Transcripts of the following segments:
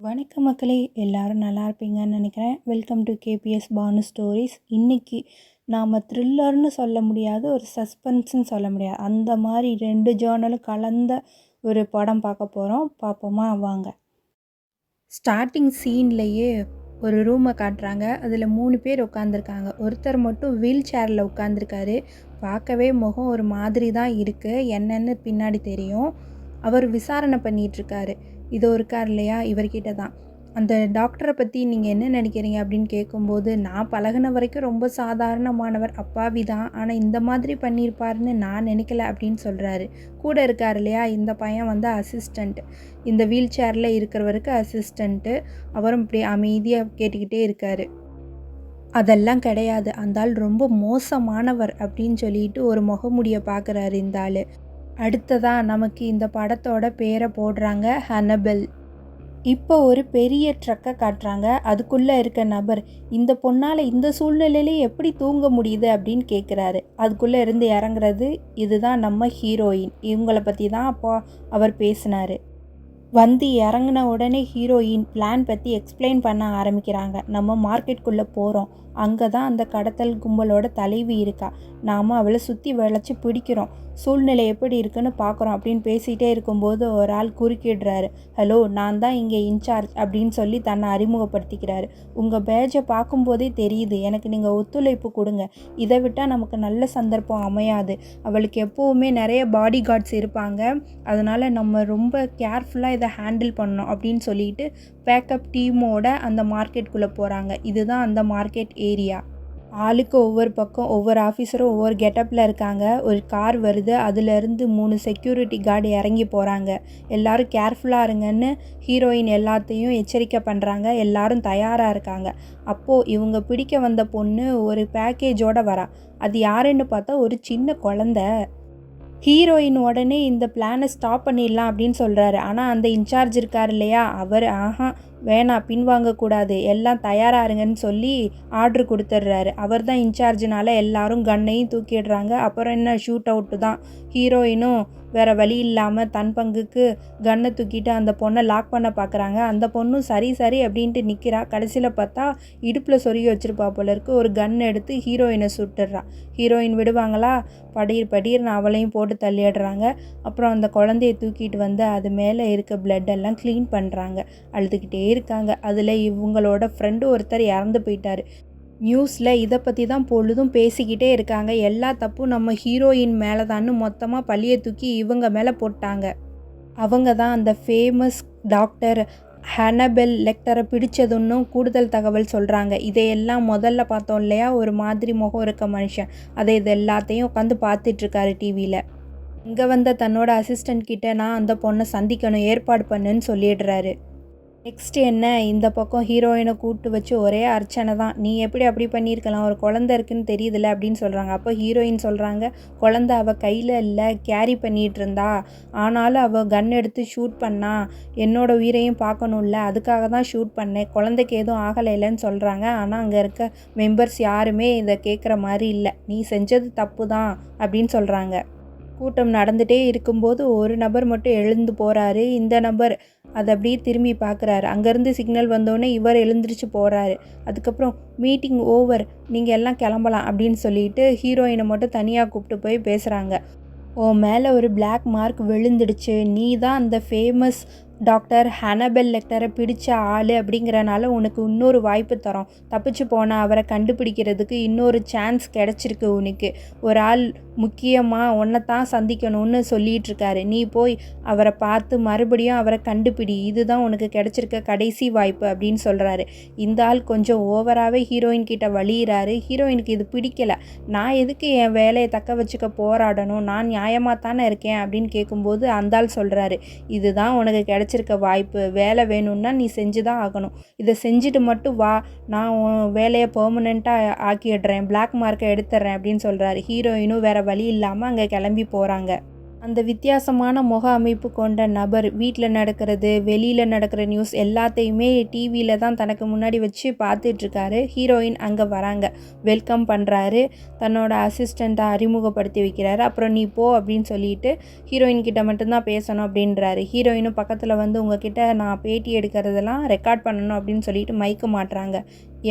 வணக்கம் மக்களே, எல்லாரும் நல்லா இருப்பீங்கன்னு நினைக்கிறேன். Welcome to KBS Banu stories. இன்றைக்கி நாம் த்ரில்லர்னு சொல்ல முடியாது, ஒரு சஸ்பென்ஸ்ன்னு சொல்ல முடியாது, அந்த மாதிரி 2 ஜேர்னலும் கலந்த ஒரு படம் பார்க்க போகிறோம். பார்ப்போமா வாங்க. ஸ்டார்டிங் சீன்லேயே ஒரு ரூமை காட்டுறாங்க. அதில் 3 பேர் உட்காந்துருக்காங்க. ஒருத்தர் மட்டும் வீல் சேரில் உட்காந்துருக்காரு. பார்க்கவே முகம் ஒரு மாதிரி தான் இருக்குது, என்னென்னு பின்னாடி தெரியும். அவர் விசாரணை பண்ணிகிட்ருக்காரு. இதோ இருக்கார் இல்லையா, இவர்கிட்ட தான். அந்த டாக்டரை பற்றி நீங்கள் என்ன நினைக்கிறீங்க அப்படின்னு கேட்கும்போது, நான் பழகின வரைக்கும் ரொம்ப சாதாரணமானவர், அப்பாவி தான், ஆனால் இந்த மாதிரி பண்ணியிருப்பாருன்னு நான் நினைக்கல அப்படின்னு சொல்கிறாரு. கூட இருக்கார் இல்லையா, இந்த பையன் வந்து அசிஸ்டண்ட், இந்த வீல் சேரில் இருக்கிறவருக்கு அசிஸ்டண்ட்டு. அவரும் இப்படி அமைதியாக கேட்டுக்கிட்டே இருக்கார். அதெல்லாம் கிடையாது, அந்த ஆள் ரொம்ப மோசமானவர் அப்படின்னு சொல்லிட்டு ஒரு முகமுடியை பார்க்குறாரு இந்த ஆள். அடுத்ததாக நமக்கு இந்த படத்தோட பேரை போடுறாங்க, ஹன்னபெல். இப்போ ஒரு பெரிய ட்ரக்கை காட்டுறாங்க. அதுக்குள்ளே இருக்க நபர், இந்த பொண்ணால் இந்த சூழ்நிலையிலே எப்படி தூங்க முடியுது அப்படின்னு கேட்குறாரு. அதுக்குள்ளே இருந்து இறங்குறது இதுதான் நம்ம ஹீரோயின். இவங்களை பற்றி தான் அப்போ அவர் பேசினார். வந்து இறங்கின உடனே ஹீரோயின் பிளான் பற்றி எக்ஸ்பிளைன் பண்ண ஆரம்பிக்கிறாங்க. நம்ம மார்க்கெட்டுக்குள்ளே போகிறோம், அங்கே தான் அந்த கடத்தல் கும்பலோட தலைவி இருக்கா, நாம் அவளை சுற்றி வளைச்சி பிடிக்கிறோம், சூழ்நிலை எப்படி இருக்குன்னு பார்க்குறோம் அப்படின்னு பேசிகிட்டே இருக்கும்போது ஒரு ஆள் குறுக்கிடுறாரு. ஹலோ, நான் தான் இங்கே இன்சார்ஜ் அப்படின்னு சொல்லி தன்னை அறிமுகப்படுத்திக்கிறாரு. உங்கள் பேஜை பார்க்கும்போதே தெரியுது, எனக்கு நீங்கள் ஒத்துழைப்பு கொடுங்க, இதை விட்டால் நமக்கு நல்ல சந்தர்ப்பம் அமையாது. அவளுக்கு எப்போவுமே நிறைய பாடி கார்ட்ஸ் இருப்பாங்க, அதனால் நம்ம ரொம்ப கேர்ஃபுல்லாக இதை ஹேண்டில் பண்ணணும் அப்படின்னு சொல்லிட்டு பேக்கப் டீமோட அந்த மார்க்கெட்டுக்குள்ளே போகிறாங்க. இதுதான் அந்த மார்க்கெட் ஏரியா. ஆளுக்கு ஒவ்வொரு பக்கம், ஒவ்வொரு ஆஃபீஸரும் ஒவ்வொரு கெட்டப்பில் இருக்காங்க. ஒரு கார் வருது, அதுலேருந்து 3 செக்யூரிட்டி கார்டு இறங்கி போகிறாங்க. எல்லோரும் கேர்ஃபுல்லாக இருங்கன்னு ஹீரோயின் எல்லாத்தையும் எச்சரிக்கை பண்ணுறாங்க. எல்லாரும் தயாராக இருக்காங்க. அப்போது இவங்க பிடிக்க வந்த பொண்ணு ஒரு பேக்கேஜோடு வரா. அது யாருன்னு பார்த்தா ஒரு சின்ன குழந்த. ஹீரோயின் உடனே இந்த பிளானை ஸ்டாப் பண்ணிடலாம் அப்படின்னு சொல்கிறாரு. ஆனால் அந்த இன்சார்ஜ் இருக்கார் இல்லையா, அவர் வேணாம், பின்வாங்கக்கூடாது, எல்லாம் தயாராக இருங்கன்னு சொல்லி ஆர்டர் கொடுத்துட்றாரு. அவர் தான் இன்சார்ஜினால எல்லாரும் கன்னையும் தூக்கிடுறாங்க. அப்புறம் என்ன, ஷூட் அவுட்டு தான். ஹீரோயினும் வேறு வழி இல்லாமல் தன் பங்குக்கு கன்னை தூக்கிட்டு அந்த பொண்ணை லாக் பண்ண பார்க்குறாங்க. அந்த பொண்ணும் சரி சரி அப்படின்ட்டு நிற்கிறா. கடைசியில் பார்த்தா இடுப்பில் சொருகி வச்சுருப்பா போல இருக்கு. ஒரு கன் எடுத்து ஹீரோயினை சுட்டுடுறா. ஹீரோயின் விடுவாங்களா, படீர்னு அவளையும் போட்டு தள்ளிடுறாங்க. அப்புறம் அந்த குழந்தைய தூக்கிட்டு வந்து அது மேலே இருக்க பிளட்டெல்லாம் க்ளீன் பண்ணுறாங்க. அழுதுகிட்டே இருக்காங்க. அதில் இவங்களோட ஃப்ரெண்டு ஒருத்தர் இறந்து போயிட்டார். நியூஸில் இதை பற்றி தான் பொழுதும் பேசிக்கிட்டே இருக்காங்க. எல்லா தப்பும் நம்ம ஹீரோயின் மேலே தான்னு மொத்தமாக பழியை தூக்கி இவங்க மேலே போட்டாங்க. அவங்க தான் அந்த ஃபேமஸ் டாக்டர் ஹன்னபெல் லெக்டரை பிடிச்சதுன்னும் கூடுதல் தகவல் சொல்கிறாங்க. இதையெல்லாம் முதல்ல பார்த்தோம் இல்லையா, ஒரு மாதிரி முகம் இருக்க மனுஷன், இது எல்லாத்தையும் உட்காந்து பார்த்துட்ருக்காரு டிவியில். இங்கே வந்த தன்னோட அசிஸ்டண்ட் கிட்ட, நான் அந்த பொண்ணை சந்திக்கணும், ஏற்பாடு பண்ணுன்னு சொல்லிடுறாரு. நெக்ஸ்ட் என்ன, இந்த பக்கம் ஹீரோயினை கூப்பிட்டு வச்சு ஒரே அர்ச்சனை தான். நீ எப்படி அப்படி பண்ணியிருக்கலாம், ஒரு குழந்தை இருக்குன்னு தெரியுதுல்ல அப்படின்னு சொல்கிறாங்க. அப்போ ஹீரோயின் சொல்கிறாங்க, குழந்தை அவள் கையில் இல்லை, கேரி பண்ணிகிட்டு இருந்தா, ஆனாலும் அவள் கன் எடுத்து ஷூட் பண்ணா, என்னோடய உயிரையும் பார்க்கணும்ல, அதுக்காக தான் ஷூட் பண்ணேன், குழந்தைக்கு எதுவும் ஆகலை இல்லைன்னு சொல்கிறாங்க. ஆனால் அங்கே இருக்க மெம்பர்ஸ் யாருமே இதை கேட்குற மாதிரி இல்லை, நீ செஞ்சது தப்பு தான் அப்படின்னு சொல்கிறாங்க. கூட்டம் நடந்துகிட்டே இருக்கும்போது ஒரு நபர் மட்டும் எழுந்து போகிறாரு. இந்த நபர் அதை அப்படியே திரும்பி பார்க்குறாரு. அங்கேருந்து சிக்னல் வந்தோடனே இவர் எழுந்திரிச்சு போகிறாரு. அதுக்கப்புறம் மீட்டிங் ஓவர், நீங்கள் எல்லாம் கிளம்பலாம் அப்படின்னு சொல்லிட்டு ஹீரோயினை மட்டும் தனியாக கூப்பிட்டு போய் பேசுகிறாங்க. உன் மேலே ஒரு பிளாக் மார்க் விழுந்துடுச்சு, நீ தான் அந்த ஃபேமஸ் டாக்டர் ஹன்னபெல் லெக்டரை பிடிச்ச ஆள் அப்படிங்கிறனால உனக்கு இன்னொரு வாய்ப்பு தரோம், தப்பிச்சு போனால் அவரை கண்டுபிடிக்கிறதுக்கு இன்னொரு சான்ஸ் கிடச்சிருக்கு உனக்கு. ஒரு ஆள் முக்கியமாக உன்னை தான் சந்திக்கணும்னு சொல்லிகிட்ருக்காரு, நீ போய் அவரை பார்த்து மறுபடியும் அவரை கண்டுபிடி, இதுதான் உனக்கு கிடச்சிருக்க கடைசி வாய்ப்பு அப்படின்னு சொல்கிறாரு. இந்த ஆள் கொஞ்சம் ஓவராகவே ஹீரோயின் கிட்ட வழியிறாரு. ஹீரோயினுக்கு இது பிடிக்கலை. நான் எதுக்கு என் வேலையை தக்க வச்சுக்க போராடணும், நான் நியாயமாக தானே இருக்கேன் அப்படின்னு கேட்கும்போது அந்த ஆள் சொல்கிறாரு, இதுதான் உனக்கு கிடச்சிருக்க வாய்ப்பு, வேலை வேணும்னா நீ செஞ்சு தான் ஆகணும், இதை செஞ்சுட்டு மட்டும் வா, நான் உன் வேலையை பெர்மனெண்ட்டாக ஆக்கிடுறேன், பிளாக் மார்க்கை எடுத்துடுறேன் அப்படின்னு சொல்கிறாரு. ஹீரோயினும் வேறு வழி இல்லாமல் அங்கே கிளம்பி போகிறாங்க. அந்த வித்தியாசமான முக அமைப்பு கொண்ட நபர் வீட்டில் நடக்கிறது, வெளியில் நடக்கிற நியூஸ் எல்லாத்தையுமே டிவியில் தான் தனக்கு முன்னாடி வச்சு பார்த்துட்ருக்காரு. ஹீரோயின் அங்கே வராங்க. வெல்கம் பண்ணுறாரு. தன்னோட அசிஸ்டண்ட்டை அறிமுகப்படுத்தி வைக்கிறாரு. அப்புறம் நீ போ அப்படின்னு சொல்லிட்டு ஹீரோயின் கிட்ட மட்டும்தான் பேசணும் அப்படின்றாரு. ஹீரோயினும் பக்கத்தில் வந்து உங்ககிட்ட நான் பேட்டி எடுக்கிறதெல்லாம் ரெக்கார்ட் பண்ணணும் அப்படின்னு சொல்லிட்டு மைக்க மாட்டுறாங்க.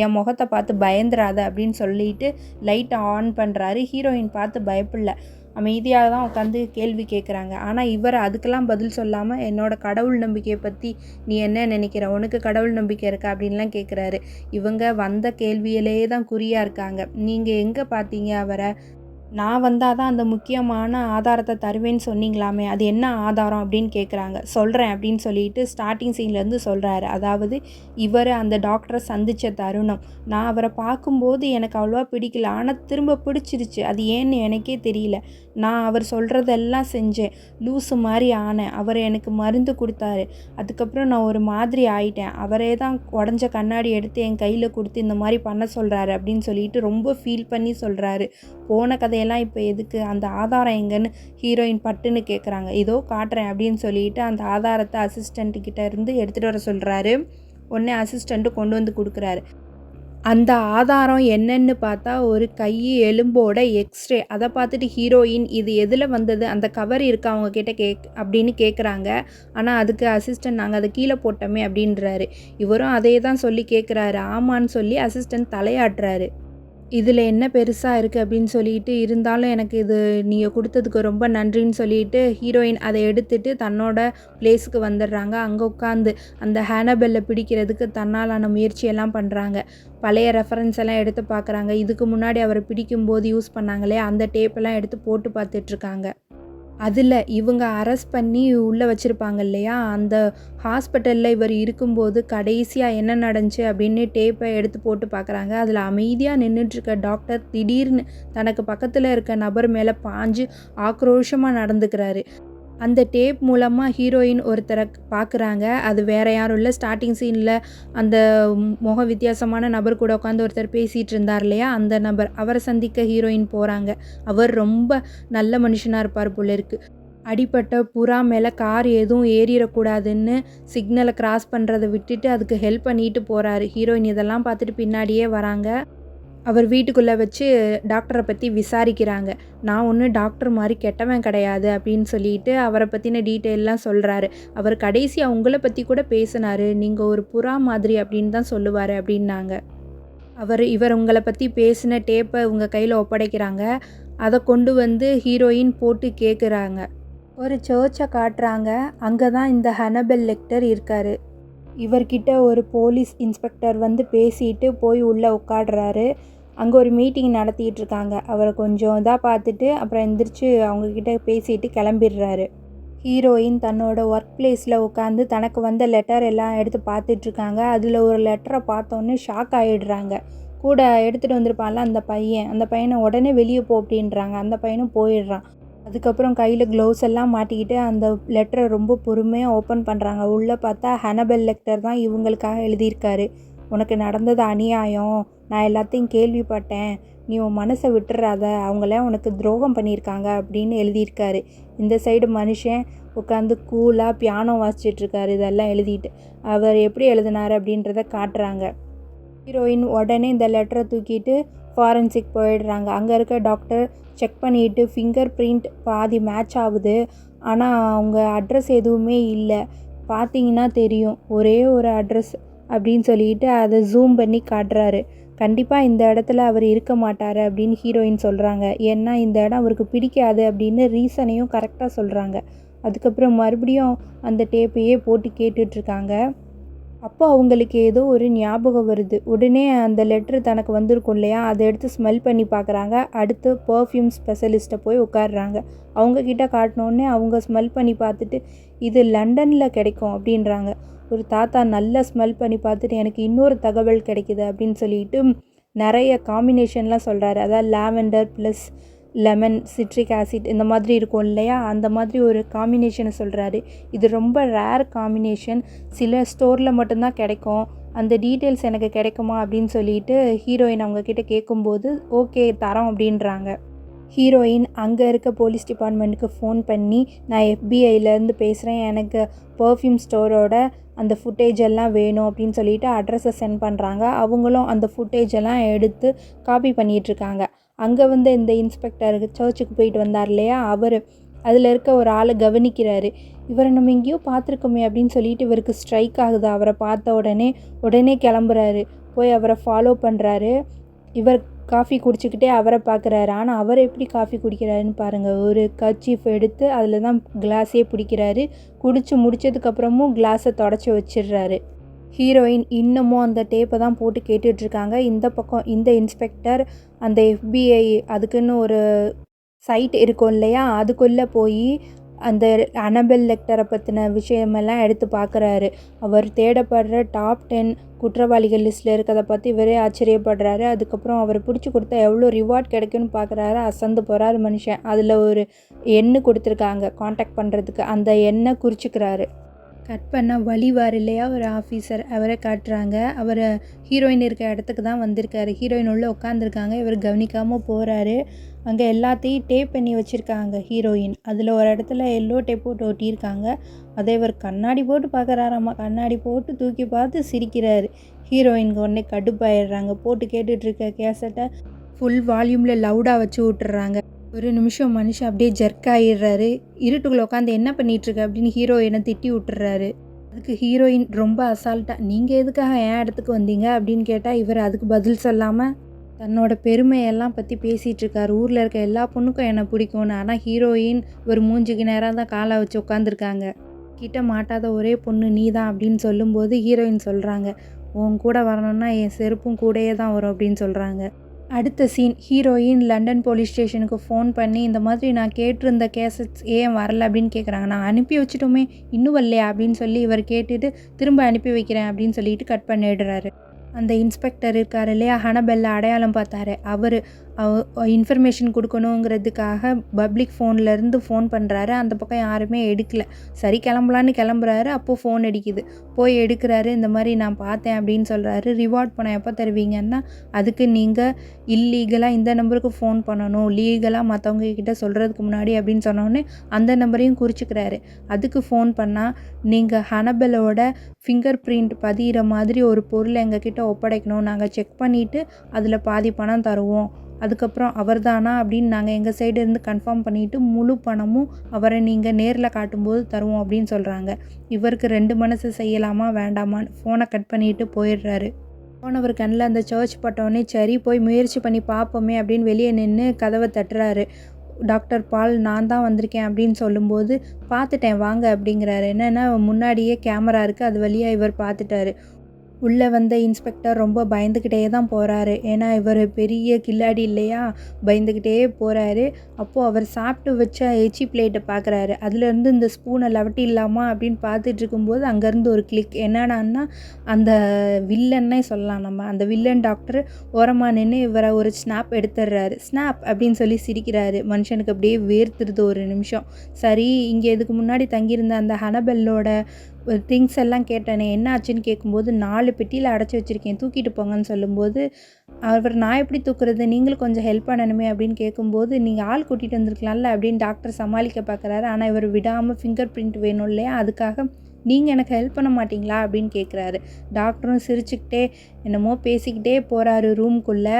என் முகத்தை பார்த்து பயந்துராத அப்படின்னு சொல்லிட்டு லைட்டை ஆன் பண்ணுறாரு. ஹீரோயின் பார்த்து பயப்படல, அமைதியாக தான் உட்காந்து கேள்வி கேட்குறாங்க. ஆனால் இவர் அதுக்கெல்லாம் பதில் சொல்லாமல் என்னோடய கடவுள் நம்பிக்கையை பற்றி நீ என்ன நினைக்கிற, உனக்கு கடவுள் நம்பிக்கை இருக்கா அப்படின்லாம் கேட்குறாரு. இவங்க வந்த கேள்வியிலே தான் குறியாக இருக்காங்க. நீங்கள் எங்கே பார்த்தீங்க அவரை, நான் வந்தால் தான் அந்த முக்கியமான ஆதாரத்தை தருவேன்னு சொன்னீங்களாமே, அது என்ன ஆதாரம் அப்படின்னு கேட்குறாங்க. சொல்கிறேன் அப்படின்னு சொல்லிட்டு ஸ்டார்டிங் சீன்லேருந்து சொல்கிறாரு. அதாவது இவர் அந்த டாக்டரை சந்தித்த தருணம், நான் அவரை பார்க்கும்போது எனக்கு அவ்வளோவா பிடிக்கல, ஆனால் திரும்ப பிடிச்சிருச்சு. அது ஏன்னு எனக்கே தெரியல. நான் அவர் சொல்கிறதெல்லாம் செஞ்சேன், லூஸு மாதிரி ஆனேன். அவர் எனக்கு மருந்து கொடுத்தாரு. அதுக்கப்புறம் நான் ஒரு மாதிரி ஆயிட்டேன். அவரே தான் உடஞ்ச கண்ணாடி எடுத்து என் கையில் கொடுத்து இந்த மாதிரி பண்ண சொல்கிறாரு அப்படின்னு சொல்லிட்டு ரொம்ப ஃபீல் பண்ணி சொல்கிறாரு. போன கதையெல்லாம் இப்போ எதுக்கு, அந்த ஆதாரம் எங்கன்னு ஹீரோயின் பட்டுன்னு கேட்குறாங்க. இதோ காட்டுறேன் அப்படின்னு சொல்லிட்டு அந்த ஆதாரத்தை அசிஸ்டண்ட்டுக்கிட்ட இருந்து எடுத்துகிட்டு வர சொல்கிறாரு. உடனே அசிஸ்டண்ட்டு கொண்டு வந்து கொடுக்குறாரு. அந்த ஆதாரம் என்னன்னு பார்த்தா ஒரு கை எலும்போட எக்ஸ்ரே. அதை பார்த்துட்டு ஹீரோயின் இது எதில் வந்தது, அந்த கவர் இருக்கா அவங்கக்கிட்ட அப்படின்னு கேட்குறாங்க. ஆனால் அதுக்கு அசிஸ்டண்ட் நாங்கள் அதை கீழே போட்டோமே அப்படின்றாரு. இவரும் அதே தான் சொல்லி கேட்குறாரு. ஆமான்னு சொல்லி அசிஸ்டண்ட் தலையாட்டுறாரு. இதில் என்ன பெருசாக இருக்குது அப்படின்னு சொல்லிட்டு, இருந்தாலும் எனக்கு இது நீங்கள் கொடுத்ததுக்கு ரொம்ப நன்றின்னு சொல்லிட்டு ஹீரோயின் அதை எடுத்துகிட்டு தன்னோட பிளேஸுக்கு வந்துடுறாங்க. அங்கே உட்காந்து அந்த ஹேனபெல்லை பிடிக்கிறதுக்கு தன்னாலான முயற்சியெல்லாம் பண்ணுறாங்க. பழைய ரெஃபரன்ஸ் எல்லாம் எடுத்து பார்க்குறாங்க. இதுக்கு முன்னாடி அவரை பிடிக்கும்போது யூஸ் பண்ணாங்களே அந்த டேப்பெல்லாம் எடுத்து போட்டு பார்த்துட்ருக்காங்க. அதில் இவங்க அரெஸ்ட் பண்ணி உள்ளே வச்சுருப்பாங்க இல்லையா, அந்த ஹாஸ்பிட்டலில் இவர் இருக்கும்போது கடைசியாக என்ன நடந்துச்சு அப்படின்னு டேப்பை எடுத்து போட்டு பார்க்குறாங்க. அதில் அமைதியாக நின்றுட்டுருக்க டாக்டர் திடீர்னு தனக்கு பக்கத்தில் இருக்க நபர் மேலே பாஞ்சு ஆக்ரோஷமாக நடந்துக்கிறாரு. அந்த டேப் மூலமாக ஹீரோயின் ஒருத்தரை பார்க்குறாங்க. அது வேறு யாரும் இல்லை, ஸ்டார்டிங் சீனில் அந்த முக வித்தியாசமான நபர் கூட உட்காந்து ஒருத்தர் பேசிகிட்டு இருந்தார் இல்லையா, அந்த நபர். அவரை சந்திக்க ஹீரோயின் போகிறாங்க. அவர் ரொம்ப நல்ல மனுஷனாக இருப்பார் போல இருக்குது. அடிப்பட்ட புறா மேலே கார் எதுவும் ஏறிடக்கூடாதுன்னு சிக்னலை கிராஸ் பண்ணுறதை விட்டுட்டு அதுக்கு ஹெல்ப் பண்ணிட்டு போகிறாரு. ஹீரோயின் இதெல்லாம் பார்த்துட்டு பின்னாடியே வராங்க. அவர் வீட்டுக்குள்ளே வச்சு டாக்டரை பற்றி விசாரிக்கிறாங்க. நான் ஒன்றும் டாக்டர் மாதிரி கெட்டவன் கிடையாது அப்படின்னு சொல்லிட்டு அவரை பற்றின டீட்டெயிலெலாம் சொல்கிறாரு. அவர் கடைசியாக உங்களை பற்றி கூட பேசினார், நீங்கள் ஒரு புறா மாதிரி அப்படின்னு தான் சொல்லுவார் அப்படின்னாங்க. இவர் உங்களை பற்றி பேசின டேப்பை உங்கள் கையில் ஒப்படைக்கிறாங்க. அதை கொண்டு வந்து ஹீரோயின் போட்டு கேட்குறாங்க. ஒரு சர்ச்சை காட்டுறாங்க. அங்கே தான் இந்த ஹனபெல் லெக்டர் இருக்கார். இவர்கிட்ட ஒரு போலீஸ் இன்ஸ்பெக்டர் வந்து பேசிட்டு போய் உள்ளே உட்காடுறாரு. அங்கே ஒரு மீட்டிங் நடத்திட்டு இருக்காங்க. அவரை கொஞ்சம் இதாக பார்த்துட்டு அப்புறம் எந்திரிச்சு அவங்கக்கிட்ட பேசிட்டு கிளம்பிடுறாரு. ஹீரோயின் தன்னோட ஒர்க் பிளேஸில் உட்காந்து தனக்கு வந்த லெட்டர் எல்லாம் எடுத்து பார்த்துட்ருக்காங்க. அதில் ஒரு லெட்டரை பார்த்தோன்னே ஷாக் ஆகிடுறாங்க. கூட எடுத்துகிட்டு வந்திருப்பான்ல அந்த பையனை உடனே வெளியே போ அப்படின்றாங்க. அந்த பையனும் போயிடுறான். அதுக்கப்புறம் கையில் க்ளவுஸ் எல்லாம் மாட்டிக்கிட்டு அந்த லெட்டரை ரொம்ப பொறுமையாக ஓப்பன் பண்ணுறாங்க. உள்ளே பார்த்தா ஹனபெல் லெக்டர் தான் இவங்களுக்காக எழுதியிருக்காரு. உனக்கு நடந்தது அநியாயம், நான் எல்லாத்தையும் கேள்விப்பட்டேன், நீ உன் மனசை விட்டுறாத, அவங்களாம் உனக்கு துரோகம் பண்ணியிருக்காங்க அப்படின்னு எழுதியிருக்காரு. இந்த சைடு மனுஷன் உட்காந்து கூலாக பியானோ வாசிச்சிட்ருக்காரு. இதெல்லாம் எழுதிட்டு அவர் எப்படி எழுதினார் அப்படின்றத காட்டுறாங்க. ஹீரோயின் உடனே இந்த லெட்டரை தூக்கிட்டு ஃபாரன்சிக் போயிடுறாங்க. அங்கே இருக்க டாக்டர் செக் பண்ணிவிட்டு ஃபிங்கர் பிரிண்ட் பாதி மேட்ச் ஆகுது. ஆனால் அவங்க அட்ரஸ் எதுவுமே இல்லை. பார்த்தீங்கன்னா தெரியும், ஒரே ஒரு அட்ரஸ் அப்படின்னு சொல்லிட்டு அதை ஜூம் பண்ணி காட்டுறாரு. கண்டிப்பாக இந்த இடத்துல அவர் இருக்க மாட்டார் அப்படின்னு ஹீரோயின் சொல்கிறாங்க. ஏன்னா இந்த இடம் அவருக்கு பிடிக்காது அப்படின்னு ரீசனையும் கரெக்டாக சொல்கிறாங்க. அதுக்கப்புறம் மறுபடியும் அந்த டேப்பையே போட்டு கேட்டுட்ருக்காங்க. அப்போ அவங்களுக்கு ஏதோ ஒரு ஞாபகம் வருது. உடனே அந்த லெட்ரு தனக்கு வந்திருக்கும் இல்லையா, அதை எடுத்து ஸ்மெல் பண்ணி பார்க்குறாங்க. அடுத்து பர்ஃப்யூம் ஸ்பெஷலிஸ்ட்டை போய் உட்காடுறாங்க. அவங்கக்கிட்ட காட்டினோடனே அவங்க ஸ்மெல் பண்ணி பார்த்துட்டு இது லண்டனில் கிடைக்கும் அப்படின்றாங்க. ஒரு தாத்தா நல்லா ஸ்மெல் பண்ணி பார்த்துட்டு எனக்கு இன்னொரு தகவல் கிடைக்கிது அப்படின்னு சொல்லிட்டு நிறைய காம்பினேஷன்லாம் சொல்கிறாரு. அதாவது lavender plus lemon, citric acid இந்த மாதிரி இருக்கும் இல்லையா, அந்த மாதிரி ஒரு காம்பினேஷனை சொல்கிறாரு. இது ரொம்ப ரேர் காம்பினேஷன், சில ஸ்டோரில் மட்டும்தான் கிடைக்கும், அந்த டீட்டெயில்ஸ் எனக்கு கிடைக்குமா அப்படின்னு சொல்லிட்டு ஹீரோயின் அவங்கக்கிட்ட கேட்கும்போது ஓகே தரோம் அப்படின்றாங்க. ஹீரோயின் அங்கே இருக்க போலீஸ் டிபார்ட்மெண்ட்டுக்கு ஃபோன் பண்ணி, நான் எஃபிஐலேருந்து பேசுகிறேன், எனக்கு பர்ஃப்யூம் ஸ்டோரோட அந்த ஃபுட்டேஜ் எல்லாம் வேணும் அப்படின்னு சொல்லிட்டு அட்ரஸை சென்ட் பண்ணுறாங்க. அவங்களும் அந்த ஃபுட்டேஜ் எல்லாம் எடுத்து காப்பி பண்ணிகிட்ருக்காங்க. அங்கே வந்து இந்த இன்ஸ்பெக்டருக்கு சர்ச்சுக்கு போயிட்டு வந்தார் இல்லையா, அவர் அதில் இருக்க ஒரு ஆளை கவனிக்கிறாரு. இவரை நம்ம எங்கேயோ பார்த்துருக்கோமே அப்படின்னு சொல்லிட்டு இவருக்கு ஸ்ட்ரைக் ஆகுது. அவரை பார்த்த உடனே கிளம்புறாரு. போய் அவரை ஃபாலோ பண்ணுறாரு. இவர் காஃபி குடிச்சிக்கிட்டே அவரை பார்க்குறாரு. ஆனால் அவர் எப்படி காஃபி குடிக்கிறாருன்னு பாருங்கள். ஒரு கர்ச்சீஃப் எடுத்து அதில் தான் கிளாஸே பிடிக்கிறாரு. குடித்து முடித்ததுக்கப்புறமும் கிளாஸை தொடச்சி வச்சிடுறாரு. ஹீரோயின் இன்னமும் அந்த டேப்பை தான் போட்டு கேட்டுட்ருக்காங்க. இந்த பக்கம் இந்த இன்ஸ்பெக்டர் அந்த எஃபிஐ அதுக்குன்னு ஒரு சைட் இருக்கும் இல்லையா, அதுக்குள்ளே போய் அந்த அனபெல் லெக்டரை பற்றின விஷயமெல்லாம் எடுத்து பார்க்குறாரு. அவர் தேடப்படுற டாப் 10 குற்றவாளிகள் லிஸ்ட்டில் இருக்கிறத பற்றி இவரே ஆச்சரியப்படுறாரு. அதுக்கப்புறம் அவர் பிடிச்சி கொடுத்தா எவ்வளோ ரிவார்ட் கிடைக்கும்னு பார்க்குறாரு. அசந்து போகிறாரு மனுஷன். அதில் ஒரு எண்ணு கொடுத்துருக்காங்க காண்டாக்ட் பண்ணுறதுக்கு. அந்த எண்ணை குறிச்சிக்கிறாரு. கட் பண்ணால் வலிவார் இல்லையா ஒரு ஆஃபீஸர், அவரை காட்டுறாங்க. அவர் ஹீரோயின் இருக்க இடத்துக்கு தான் வந்திருக்காரு. ஹீரோயின் உள்ளே உட்காந்துருக்காங்க. இவர் கவனிக்காமல் போகிறாரு. அங்கே எல்லாத்தையும் டேப் பண்ணி வச்சுருக்காங்க ஹீரோயின். அதில் ஒரு இடத்துல எல்லோ டேப் போட்டு ஒட்டியிருக்காங்க. அதை இவர் கண்ணாடி போட்டு பார்க்குறாராம்மா. கண்ணாடி போட்டு தூக்கி பார்த்து சிரிக்கிறாரு. ஹீரோயினுக்கு உடனே கடுப்பாயிடுறாங்க. போட்டு கேட்டுட்ருக்க கேசட்டை ஃபுல் வால்யூமில் லவுடாக வச்சு விட்டுறாங்க. ஒரு நிமிஷம் மனுஷன் அப்படியே ஜர்க் ஆகிடுறாரு. இருட்டுக்குள்ளே உட்காந்து என்ன பண்ணிகிட்ருக்க அப்படின்னு ஹீரோயினை திட்டி விட்டுறாரு. அதுக்கு ஹீரோயின் ரொம்ப அசால்ட்டாக, நீங்கள் எதுக்காக என் இடத்துக்கு வந்தீங்க அப்படின்னு கேட்டால் இவர் அதுக்கு பதில் சொல்லாமல் தன்னோட பெருமையெல்லாம் பற்றி பேசிகிட்ருக்காரு. ஊரில் இருக்க எல்லா பொண்ணுக்கும் என்னை பிடிக்கும்னு. ஆனால் ஹீரோயின் ஒரு மூஞ்சிக்கு நேராக தான் காலை வச்சு உட்காந்துருக்காங்க. கிட்ட மாட்டாத ஒரே பொண்ணு நீ தான் அப்படின்னு சொல்லும்போது ஹீரோயின் சொல்கிறாங்க, உன் கூட வரணுன்னா என் செருப்பும் கூடயே தான் வரும் அப்படின்னு சொல்கிறாங்க. அடுத்த சீன், ஹீரோயின் லண்டன் போலீஸ் ஸ்டேஷனுக்கு ஃபோன் பண்ணி இந்த மாதிரி நான் கேட்டிருந்த கேசட்ஸ் ஏன் வரல அப்படின்னு கேட்குறாங்க. நான் அனுப்பி வச்சுட்டோமே இன்னும் வரலையா அப்படின்னு சொல்லி இவர் கேட்டுட்டு திரும்ப அனுப்பி வைக்கிறேன் அப்படின்னு சொல்லிட்டு கட் பண்ணிடுறாரு. அந்த இன்ஸ்பெக்டர் இருக்கார் இல்லையா, ஹனபெல்லை அடையாளம் பார்த்தாரு. அவர் இன்ஃபர்மேஷன் கொடுக்கணுங்கிறதுக்காக பப்ளிக் ஃபோன்லேருந்து ஃபோன் பண்ணுறாரு. அந்த பக்கம் யாருமே எடுக்கலை. சரி கிளம்பலான்னு கிளம்புறாரு. அப்போது ஃபோன் அடிக்குது. போய் எடுக்கிறாரு. இந்த மாதிரி நான் பார்த்தேன் அப்படின்னு சொல்கிறாரு. ரிவார்ட் பணம் எப்போ தருவீங்கன்னா, அதுக்கு நீங்கள் இல்லீகலாக இந்த நம்பருக்கு ஃபோன் பண்ணணும், லீகலாக மற்றவங்க கிட்ட சொல்கிறதுக்கு முன்னாடி அப்படின்னு சொன்னோடனே அந்த நம்பரையும் குறிச்சிக்கிறாரு. அதுக்கு ஃபோன் பண்ணால் நீங்கள் ஹனபெல்லோட ஃபிங்கர் பிரிண்ட் பதிகிற மாதிரி ஒரு பொருளை எங்ககிட்ட ஒப்படைக்கணும், நாங்கள் செக் பண்ணிவிட்டு அதில் பாதி பணம் தருவோம், அதுக்கப்புறம் அவர் தானா அப்படின்னு நாங்கள் எங்கள் சைடு இருந்து கன்ஃபார்ம் பண்ணிவிட்டு முழு பணமும் அவரை நீங்கள் நேரில் காட்டும்போது தருவோம் அப்படின்னு சொல்கிறாங்க. இவருக்கு 2 மனசு செய்யலாமா வேண்டாமான்னு ஃபோனை கட் பண்ணிவிட்டு போயிடுறாரு. போனவர் கண்ணில் அந்த சர்ச் பட்டோடனே சரி போய் முயற்சி பண்ணி பார்ப்போமே அப்படின்னு வெளியே நின்று கதவை தட்டுறாரு. டாக்டர் பால் நான் தான் வந்திருக்கேன் அப்படின்னு சொல்லும்போது பார்த்துட்டேன் வாங்க அப்படிங்கிறாரு. என்னென்னா முன்னாடியே கேமரா இருக்குது, அது வழியாக இவர் பார்த்துட்டாரு. உள்ளே வந்த இன்ஸ்பெக்டர் ரொம்ப பயந்துக்கிட்டே தான் போகிறாரு. ஏன்னா இவர் பெரிய கில்லாடி இல்லையா, பயந்துக்கிட்டே போகிறாரு. அப்போது அவர் சாப்பிட்டு வச்ச எச்சி பிளேட்டை பார்க்குறாரு. அதுலேருந்து இந்த ஸ்பூனை லவட்டிடலாமா அப்படின்னு பார்த்துட்டு இருக்கும்போது அங்கேருந்து ஒரு கிளிக். என்னடான்னா அந்த வில்லன்னே சொல்லலாம் நம்ம. அந்த வில்லன் டாக்டர் ஓரமாக நின்று இவரை ஒரு ஸ்னாப் எடுத்துடுறாரு. ஸ்னாப் அப்படின்னு சொல்லி சிரிக்கிறாரு. மனுஷனுக்கு அப்படியே வேர்த்துருது ஒரு நிமிஷம். சரி இங்கே இதுக்கு முன்னாடி தங்கியிருந்த அந்த ஹனபெல்லோட திங்ஸ் எல்லாம் கேட்டேனே என்ன ஆச்சுன்னு கேட்கும்போது 4 பெட்டியில் அடைச்சி வச்சுருக்கேன் தூக்கிட்டு போங்கன்னு சொல்லும்போது அவர் நான் எப்படி தூக்குறது, நீங்களும் கொஞ்சம் ஹெல்ப் பண்ணணுமே அப்படின்னு கேட்கும்போது நீங்கள் ஆள் கூட்டிகிட்டு வந்திருக்கலாம்ல அப்படின்னு டாக்டர் சமாளிக்க பார்க்குறாரு. ஆனால் இவர் விடாமல் ஃபிங்கர் பிரிண்ட் வேணும் இல்லையா, அதுக்காக நீங்கள் எனக்கு ஹெல்ப் பண்ண மாட்டிங்களா அப்படின்னு கேட்குறாரு. டாக்டரும் சிரிச்சுக்கிட்டே என்னமோ பேசிக்கிட்டே போகிறாரு ரூம்குள்ளே.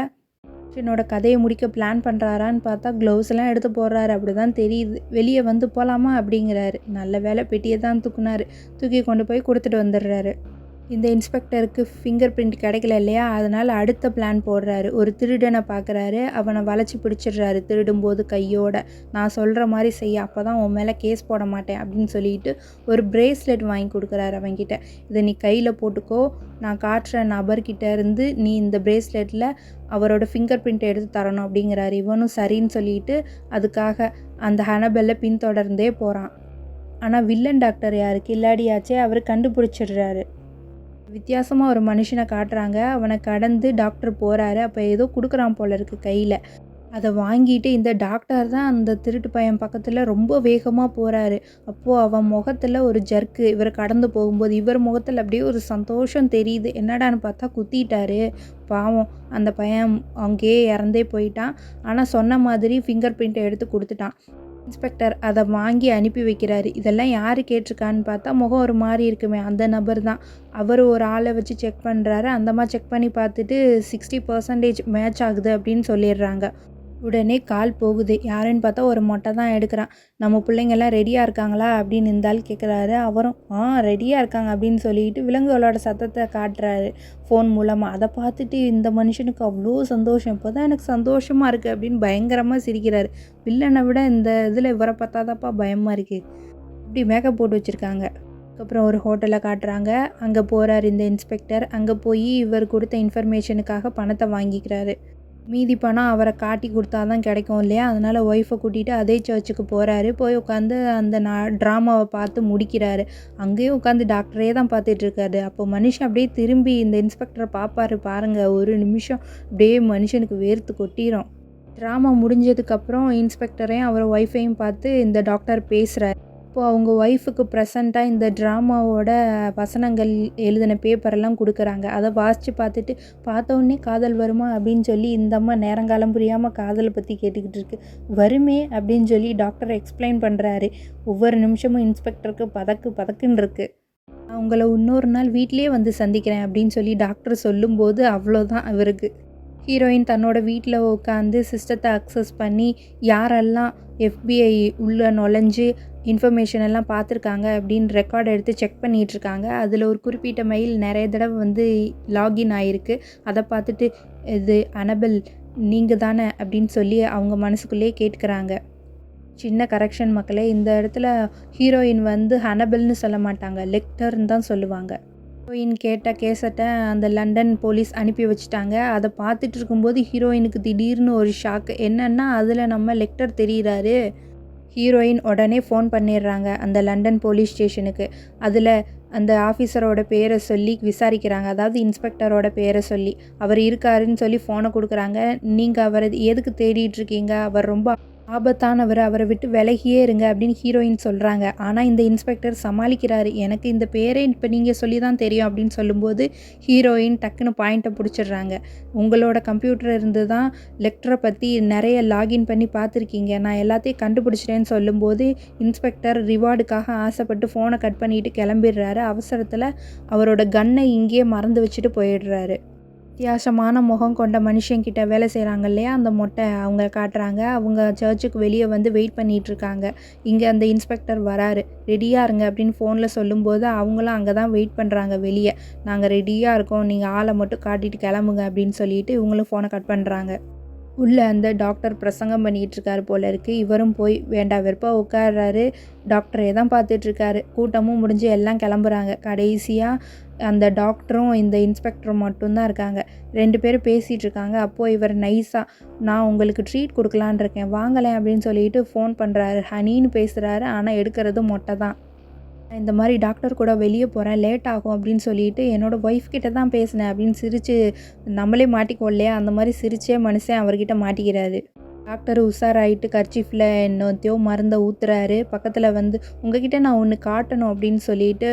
என்னோட கதையை முடிக்க பிளான் பண்ணுறாரான்னு பார்த்தா க்ளவுஸ் எல்லாம் எடுத்து போடுறாரு. அப்படி தான் தெரியுது. வெளியே வந்து போகலாமா அப்படிங்கிறாரு. நல்ல வேலை பெட்டியை தான் தூக்குனாரு. தூக்கி கொண்டு போய் கொடுத்துட்டு வந்துடுறாரு. இந்த இன்ஸ்பெக்டருக்கு ஃபிங்கர் பிரிண்ட் கிடைக்கல இல்லையா, அதனால் அடுத்த பிளான் போடுறாரு. ஒரு திருடனை பார்க்குறாரு. அவனை வளைச்சி பிடிச்சிடுறாரு திருடும்போது கையோட. நான் சொல்கிற மாதிரி செய்ய, அப்போ தான் உன் மேலே கேஸ் போட மாட்டேன் அப்படின்னு சொல்லிட்டு ஒரு பிரேஸ்லெட் வாங்கி கொடுக்குறாரு அவன்கிட்ட. இதை நீ கையில் போட்டுக்கோ, நான் காட்டுற நபர்கிட்ட இருந்து நீ இந்த பிரேஸ்லெட்டில் அவரோட ஃபிங்கர் பிரிண்ட் எடுத்து தரணும் அப்படிங்கிறாரு. இவனும் சரின்னு சொல்லிட்டு அதுக்காக அந்த ஹனபெல்லை பின்தொடர்ந்தே போகிறான். ஆனால் வில்லன் டாக்டர் யார், கில்லாடியாச்சே, அவர் கண்டுபிடிச்சிடுறாரு. வித்தியாசமாக ஒரு மனுஷனை காட்டுறாங்க. அவனை கடந்து டாக்டர் போகிறாரு. அப்போ ஏதோ கொடுக்குறான் போல இருக்குது கையில். அத வாங்கிட்டு இந்த டாக்டர் தான் அந்த திருட்டு பையன் பக்கத்துல ரொம்ப வேகமா போறாரு. அப்போ அவன் முகத்துல ஒரு ஜர்க்கு. இவரு கடந்து போகும்போது, இவர் முகத்துல அப்படியே ஒரு சந்தோஷம் தெரியுது. என்னடான்னு பார்த்தா குத்திட்டாரு. பாவம் அந்த பையன் அங்கேயே இறந்தே போயிட்டான். ஆனா சொன்ன மாதிரி ஃபிங்கர் பிரிண்ட் எடுத்து குடுத்துட்டான். இன்ஸ்பெக்டர் அத வாங்கி அனுப்பி வைக்கிறாரு. இதெல்லாம் யாரு கேட்டிருக்கான்னு பார்த்தா, முகம் ஒரு மாரி இருக்குமே அந்த நபர் தான். அவரு ஒரு ஆள வச்சு செக் பண்றாரு. அந்த அம்மா செக் பண்ணி பார்த்துட்டு 60% மேட்ச் ஆகுது அப்படின்னு சொல்லிடுறாங்க. உடனே கால் போகுது. யாருன்னு பார்த்தா ஒரு மொட்டை தான் எடுக்குறான். "நம்ம பிள்ளைங்கலாம் ரெடியா இருக்காங்களா?" அப்படின்னு இந்த ஆள் கேட்குறாரு. அவரும், ரெடியா இருக்காங்க" அப்படின்னு சொல்லிட்டு விலங்குகளோட சத்தத்த காட்டுறாரு ஃபோன் மூலமா. அத பார்த்துட்டு இந்த மனுஷனுக்கு அவ்ளோ சந்தோஷம். "இப்போதான் எனக்கு சந்தோஷமா இருக்கு" அப்படின்னு பயங்கரமா சிரிக்கிறாரு. வில்லன விட இந்த இதில இவர பார்த்தா தான்ப்பா பயமா இருக்கு. இப்படி மேக்கப் போட்டு வச்சிருக்காங்க. அதுக்கப்புறம் ஒரு ஹோட்டல காட்டுறாங்க. அங்க போறாரு இந்த இன்ஸ்பெக்டர். அங்க போயி இவர் குடுத்த இன்ஃபர்மேஷனுக்காக பணத்த வாங்கிக்கிறாரு. மீதி பணம் அவர காட்டி குடுத்தா தான் கிடைக்கும் இல்லையா? அதனால ஒய்ஃப கூட்டிட்டு அதே சர்ச்சுக்கு போறாரு. போய் உட்காந்து அந்த ட்ராமாவ பார்த்து முடிக்கிறாரு. அங்கேயும் உட்காந்து டாக்டரே தான் பார்த்துட்ருக்காரு. அப்போ மனுஷன் அப்படியே திரும்பி இந்த இன்ஸ்பெக்டர பார்ப்பாரு பாருங்க. ஒரு நிமிஷம் அப்படியே மனுஷனுக்கு வேர்த்து கொட்டிரும். ட்ராமா முடிஞ்சதுக்கப்புறம் இன்ஸ்பெக்டரையும் அவர் ஒய்ஃபையும் பார்த்து இந்த டாக்டர் பேசுறாரு. இப்போ அவங்க ஒய்ஃபுக்கு ப்ரெசென்ட்டா இந்த ட்ராமாவோட வசனங்கள் எழுதின பேப்பரெல்லாம் குடுக்குறாங்க. அத வாசிச்சு பார்த்துட்டு, "பார்த்தோனே காதல் வருமா?" அப்படின்னு சொல்லி இந்த அம்மா நேரங்காலம் புரியாம காதல பத்தி கேட்டுக்கிட்டு இருக்கு. "வருமே" அப்படின்னு சொல்லி டாக்டர் எக்ஸ்பிளைன் பண்றாரு. ஒவ்வொரு நிமிஷமும் இன்ஸ்பெக்டருக்கு பதக்கு பதக்குன்னு இருக்கு. "நான் உங்கள இன்னொரு நாள் வீட்லயே வந்து சந்திக்கிறேன்" அப்படின்னு சொல்லி டாக்டர் சொல்லும்போது அவ்வளோதான் இவருக்கு. ஹீரோயின் தன்னோட வீட்ல உட்காந்து சிஸ்டத்த அக்சஸ் பண்ணி யாரெல்லாம் FBI உள்ள நுழைஞ்சு இன்ஃபர்மேஷன் எல்லாம் பார்த்துருக்காங்க அப்படின்னு ரெக்கார்ட் எடுத்து செக் பண்ணிகிட்ருக்காங்க. அதில் ஒரு குறிப்பிட்ட மெயில் நிறைய தடவை வந்து லாகின் ஆகிருக்கு. அதை பார்த்துட்டு இது அனபெல் நீங்கள் தானே அப்படின்னு சொல்லி அவங்க மனசுக்குள்ளேயே கேட்டுக்கிறாங்க. சின்ன கரெக்ஷன் மக்களே, இந்த இடத்துல ஹீரோயின் வந்து ஹனபெல்னு சொல்ல மாட்டாங்க, லெக்டர்ன்னு தான் சொல்லுவாங்க. ஹீரோயின் கேட்ட கேசட்டை அந்த லண்டன் போலீஸ் அனுப்பி வச்சுட்டாங்க. அதை பார்த்துட்டு இருக்கும்போது ஹீரோயினுக்கு திடீர்னு ஒரு ஷாக்கு. என்னன்னா அதில் நம்ம லெக்டர் தெரிகிறாரு. ஹீரோயின் உடனே ஃபோன் பண்ணிடுறாங்க அந்த லண்டன் போலீஸ் ஸ்டேஷனுக்கு. அதில் அந்த ஆஃபீஸரோட பேரை சொல்லி விசாரிக்கிறாங்க. அதாவது இன்ஸ்பெக்டரோட பேரை சொல்லி. அவர் இருக்காருன்னு சொல்லி ஃபோனை கொடுக்குறாங்க. நீங்கள் அவரை எதுக்கு தேடிட்டு இருக்கீங்க? அவர் ரொம்ப ஆபத்தானவர், அவரை விட்டு விலகியே இருங்க அப்படின்னு ஹீரோயின் சொல்கிறாங்க. ஆனால் இந்த இன்ஸ்பெக்டர் சமாளிக்கிறாரு. எனக்கு இந்த பேரே இப்போ நீங்கள் சொல்லி தான் தெரியும் அப்படின்னு சொல்லும்போது ஹீரோயின் டக்குன்னு பாயிண்ட்டை பிடிச்சிடுறாங்க. உங்களோட கம்ப்யூட்டர் இருந்து தான் லெக்டரை பற்றி நிறைய லாகின் பண்ணி பார்த்துருக்கீங்க, நான் எல்லாத்தையும் கண்டுபிடிச்சிட்டேன்னு சொல்லும்போது இன்ஸ்பெக்டர் ரிவார்டுக்காக ஆசைப்பட்டு ஃபோனை கட் பண்ணிட்டு கிளம்பிடுறாரு. அவசரத்தில் அவரோட கன்னை இங்கேயே மறந்து வச்சுட்டு போயிடுறாரு. வித்தியாசமான முகம் கொண்ட மனுஷங்கிட்ட வேலை செய்கிறாங்க இல்லையா, அந்த மொட்டை அவங்க காட்டுறாங்க. அவங்க சர்ச்சுக்கு வெளியே வந்து வெயிட் பண்ணிகிட்ருக்காங்க. இங்கே அந்த இன்ஸ்பெக்டர் வராரு. ரெடியாக இருங்க அப்படின்னு ஃபோனில் சொல்லும்போது அவங்களும் அங்கே தான் வெயிட் பண்ணுறாங்க வெளியே. நாங்கள் ரெடியாக இருக்கோம், நீங்கள் ஆளை மட்டும் காட்டிட்டு கிளம்புங்க அப்படின்னு சொல்லிட்டு இவங்களும் ஃபோனை கட் பண்ணுறாங்க. உள்ள அந்த டாக்டர் பிரசங்கம் பண்ணிகிட்டு இருக்காரு போல இருக்குது. இவரும் போய் வேண்டா வெறுப்பா உட்கார்றாரு. டாக்டரே தான் பார்த்துட்ருக்காரு. கூட்டமும் முடிஞ்சு எல்லாம் கிளம்புறாங்க. கடைசியாக அந்த டாக்டரும் இந்த இன்ஸ்பெக்டரும் மட்டும்தான் இருக்காங்க. 2 பேரும் பேசிகிட்டு இருக்காங்க. அப்போது இவர் நைஸாக, "நான் உங்களுக்கு ட்ரீட் கொடுக்கலான்னு இருக்கேன், வாங்களேன்" அப்படின்னு சொல்லிட்டு ஃபோன் பண்ணுறாரு. ஹனின்னு பேசுகிறாரு. ஆனால் எடுக்கிறது மொட்டை தான். இந்த மாதிரி டாக்டர் கூட வெளியே போகிறேன், லேட் ஆகும் அப்படின்னு சொல்லிட்டு என்னோடய ஒய்ஃப் கிட்ட தான் பேசினேன் அப்படின்னு சிரித்து, நம்மளே மாட்டிக்குவோம் இல்லையா, அந்த மாதிரி சிரிச்சே மனுஷன் அவர்கிட்ட மாட்டிக்கிறாரு. டாக்டர் உஷாராயிட்டு கர்ச்சீஃபில் என்னத்தையோ மருந்தை ஊற்றுறாரு. பக்கத்தில் வந்து, "உங்ககிட்ட நான் ஒன்று காட்டணும்" அப்படின்னு சொல்லிட்டு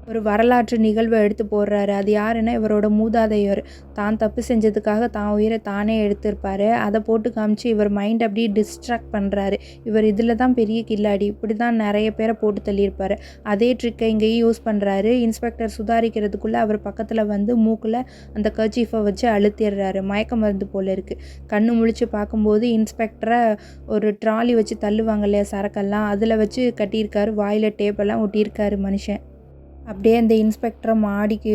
ஒரு வரலாற்று நிகழ்வை எடுத்து போடுறாரு. அது யாருன்னா இவரோட மூதாதையர். தான் தப்பு செஞ்சதுக்காக தான் உயிரை தானே எடுத்திருப்பாரு. அதை போட்டு காமிச்சு இவர் மைண்ட் அப்படியே டிஸ்ட்ராக்ட் பண்ணுறாரு. இவர் இதில் தான் பெரிய கில்லாடி, இப்படி தான் நிறைய பேரை போட்டு தள்ளியிருப்பார். அதே ட்ரிக்கை இங்கேயும் யூஸ் பண்ணுறாரு. இன்ஸ்பெக்டர் சுதாரிக்கிறதுக்குள்ளே அவர் பக்கத்தில் வந்து மூக்கில் அந்த கர்ச்சீஃபை வச்சு அழுத்திடுறாரு. மயக்க மருந்து போல் இருக்குது. கண்ணு முழிச்சு பார்க்கும்போது இன்ஸ்பெக்டரை ஒரு ட்ராலி வச்சு தள்ளுவாங்க இல்லையா சரக்கெல்லாம், அதில் வச்சு கட்டியிருக்காரு. வாயில் டேப்பெல்லாம் ஒட்டியிருக்காரு மனுஷன். அப்படியே அந்த இன்ஸ்பெக்டரை மாடிக்கு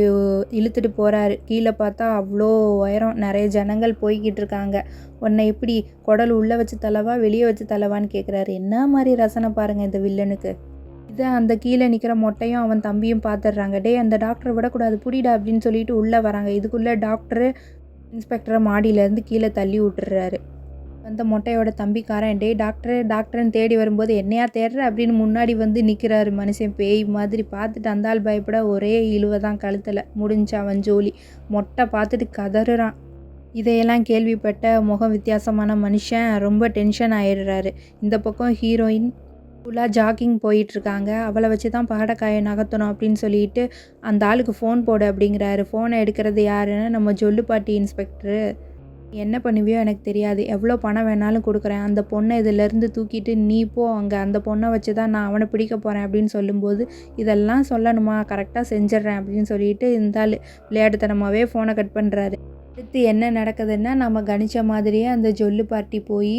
இழுத்துட்டு போகிறாரு. கீழே பார்த்தா அவ்வளோ உயரம், நிறைய ஜனங்கள் போய்கிட்டு இருக்காங்க. உன்னை எப்படி குடல் உள்ளே வச்சு தள்ளவா வெளியே வச்சு தள்ளவான்னு கேட்குறாரு. என்ன மாதிரி ரசனை பாருங்கள் இந்த வில்லனுக்கு. இதை அந்த கீழே நிற்கிற மொட்டையும் அவன் தம்பியும் பார்த்துடுறாங்க. டே அந்த டாக்டரை விடக்கூடாது, புடிடா அப்படின்னு சொல்லிட்டு உள்ளே வராங்க. இதுக்குள்ளே டாக்டரு இன்ஸ்பெக்டரை மாடியிலேருந்து கீழே தள்ளி விட்டுறாரு. அந்த மொட்டையோட தம்பிக்காரன், "டே டாக்டரு டாக்டர்னு தேடி வரும்போது என்னையா தேடுற" அப்படின்னு முன்னாடி வந்து நிற்கிறாரு மனுஷன் பேய் மாதிரி. பார்த்துட்டு அந்த ஆள் பயப்பட ஒரே இழுவை தான் கழுத்தில். முடிஞ்சு அவன் ஜோலி. மொட்டை பார்த்துட்டு கதறுறான். இதையெல்லாம் கேள்விப்பட்ட முகம் வித்தியாசமான மனுஷன் ரொம்ப டென்ஷன் ஆயிடுறாரு. இந்த பக்கம் ஹீரோயின் ஃபுல்லாக ஜாக்கிங் போயிட்டுருக்காங்க. அவளை வச்சு தான் பகடைக்காயை நகர்த்தணும் அப்படின்னு சொல்லிட்டு அந்த ஆளுக்கு ஃபோன் போடு அப்படிங்கிறாரு. ஃபோனை எடுக்கிறது யாருன்னா நம்ம ஜொல்லுப்பாட்டி இன்ஸ்பெக்டரு. என்ன பண்ணுவியோ எனக்கு தெரியாது, எவ்வளோ பணம் வேணாலும் கொடுக்குறேன், அந்த பொண்ணை இதிலேருந்து தூக்கிட்டு நீ போ அங்கே, அந்த பொண்ணை வச்சு தான் நான் அவனை பிடிக்க போகிறேன் அப்படின்னு சொல்லும்போது, இதெல்லாம் சொல்லணுமா, கரெக்டாக செஞ்சிட்றேன் அப்படின்னு சொல்லிட்டு இந்த ஆள் விளையாட்டுத்தனமாகவே ஃபோனை கட் பண்ணுறாரு. அடுத்து என்ன நடக்குதுன்னா, நம்ம கணிச்ச மாதிரியே அந்த ஜொல்லு பார்ட்டி போய்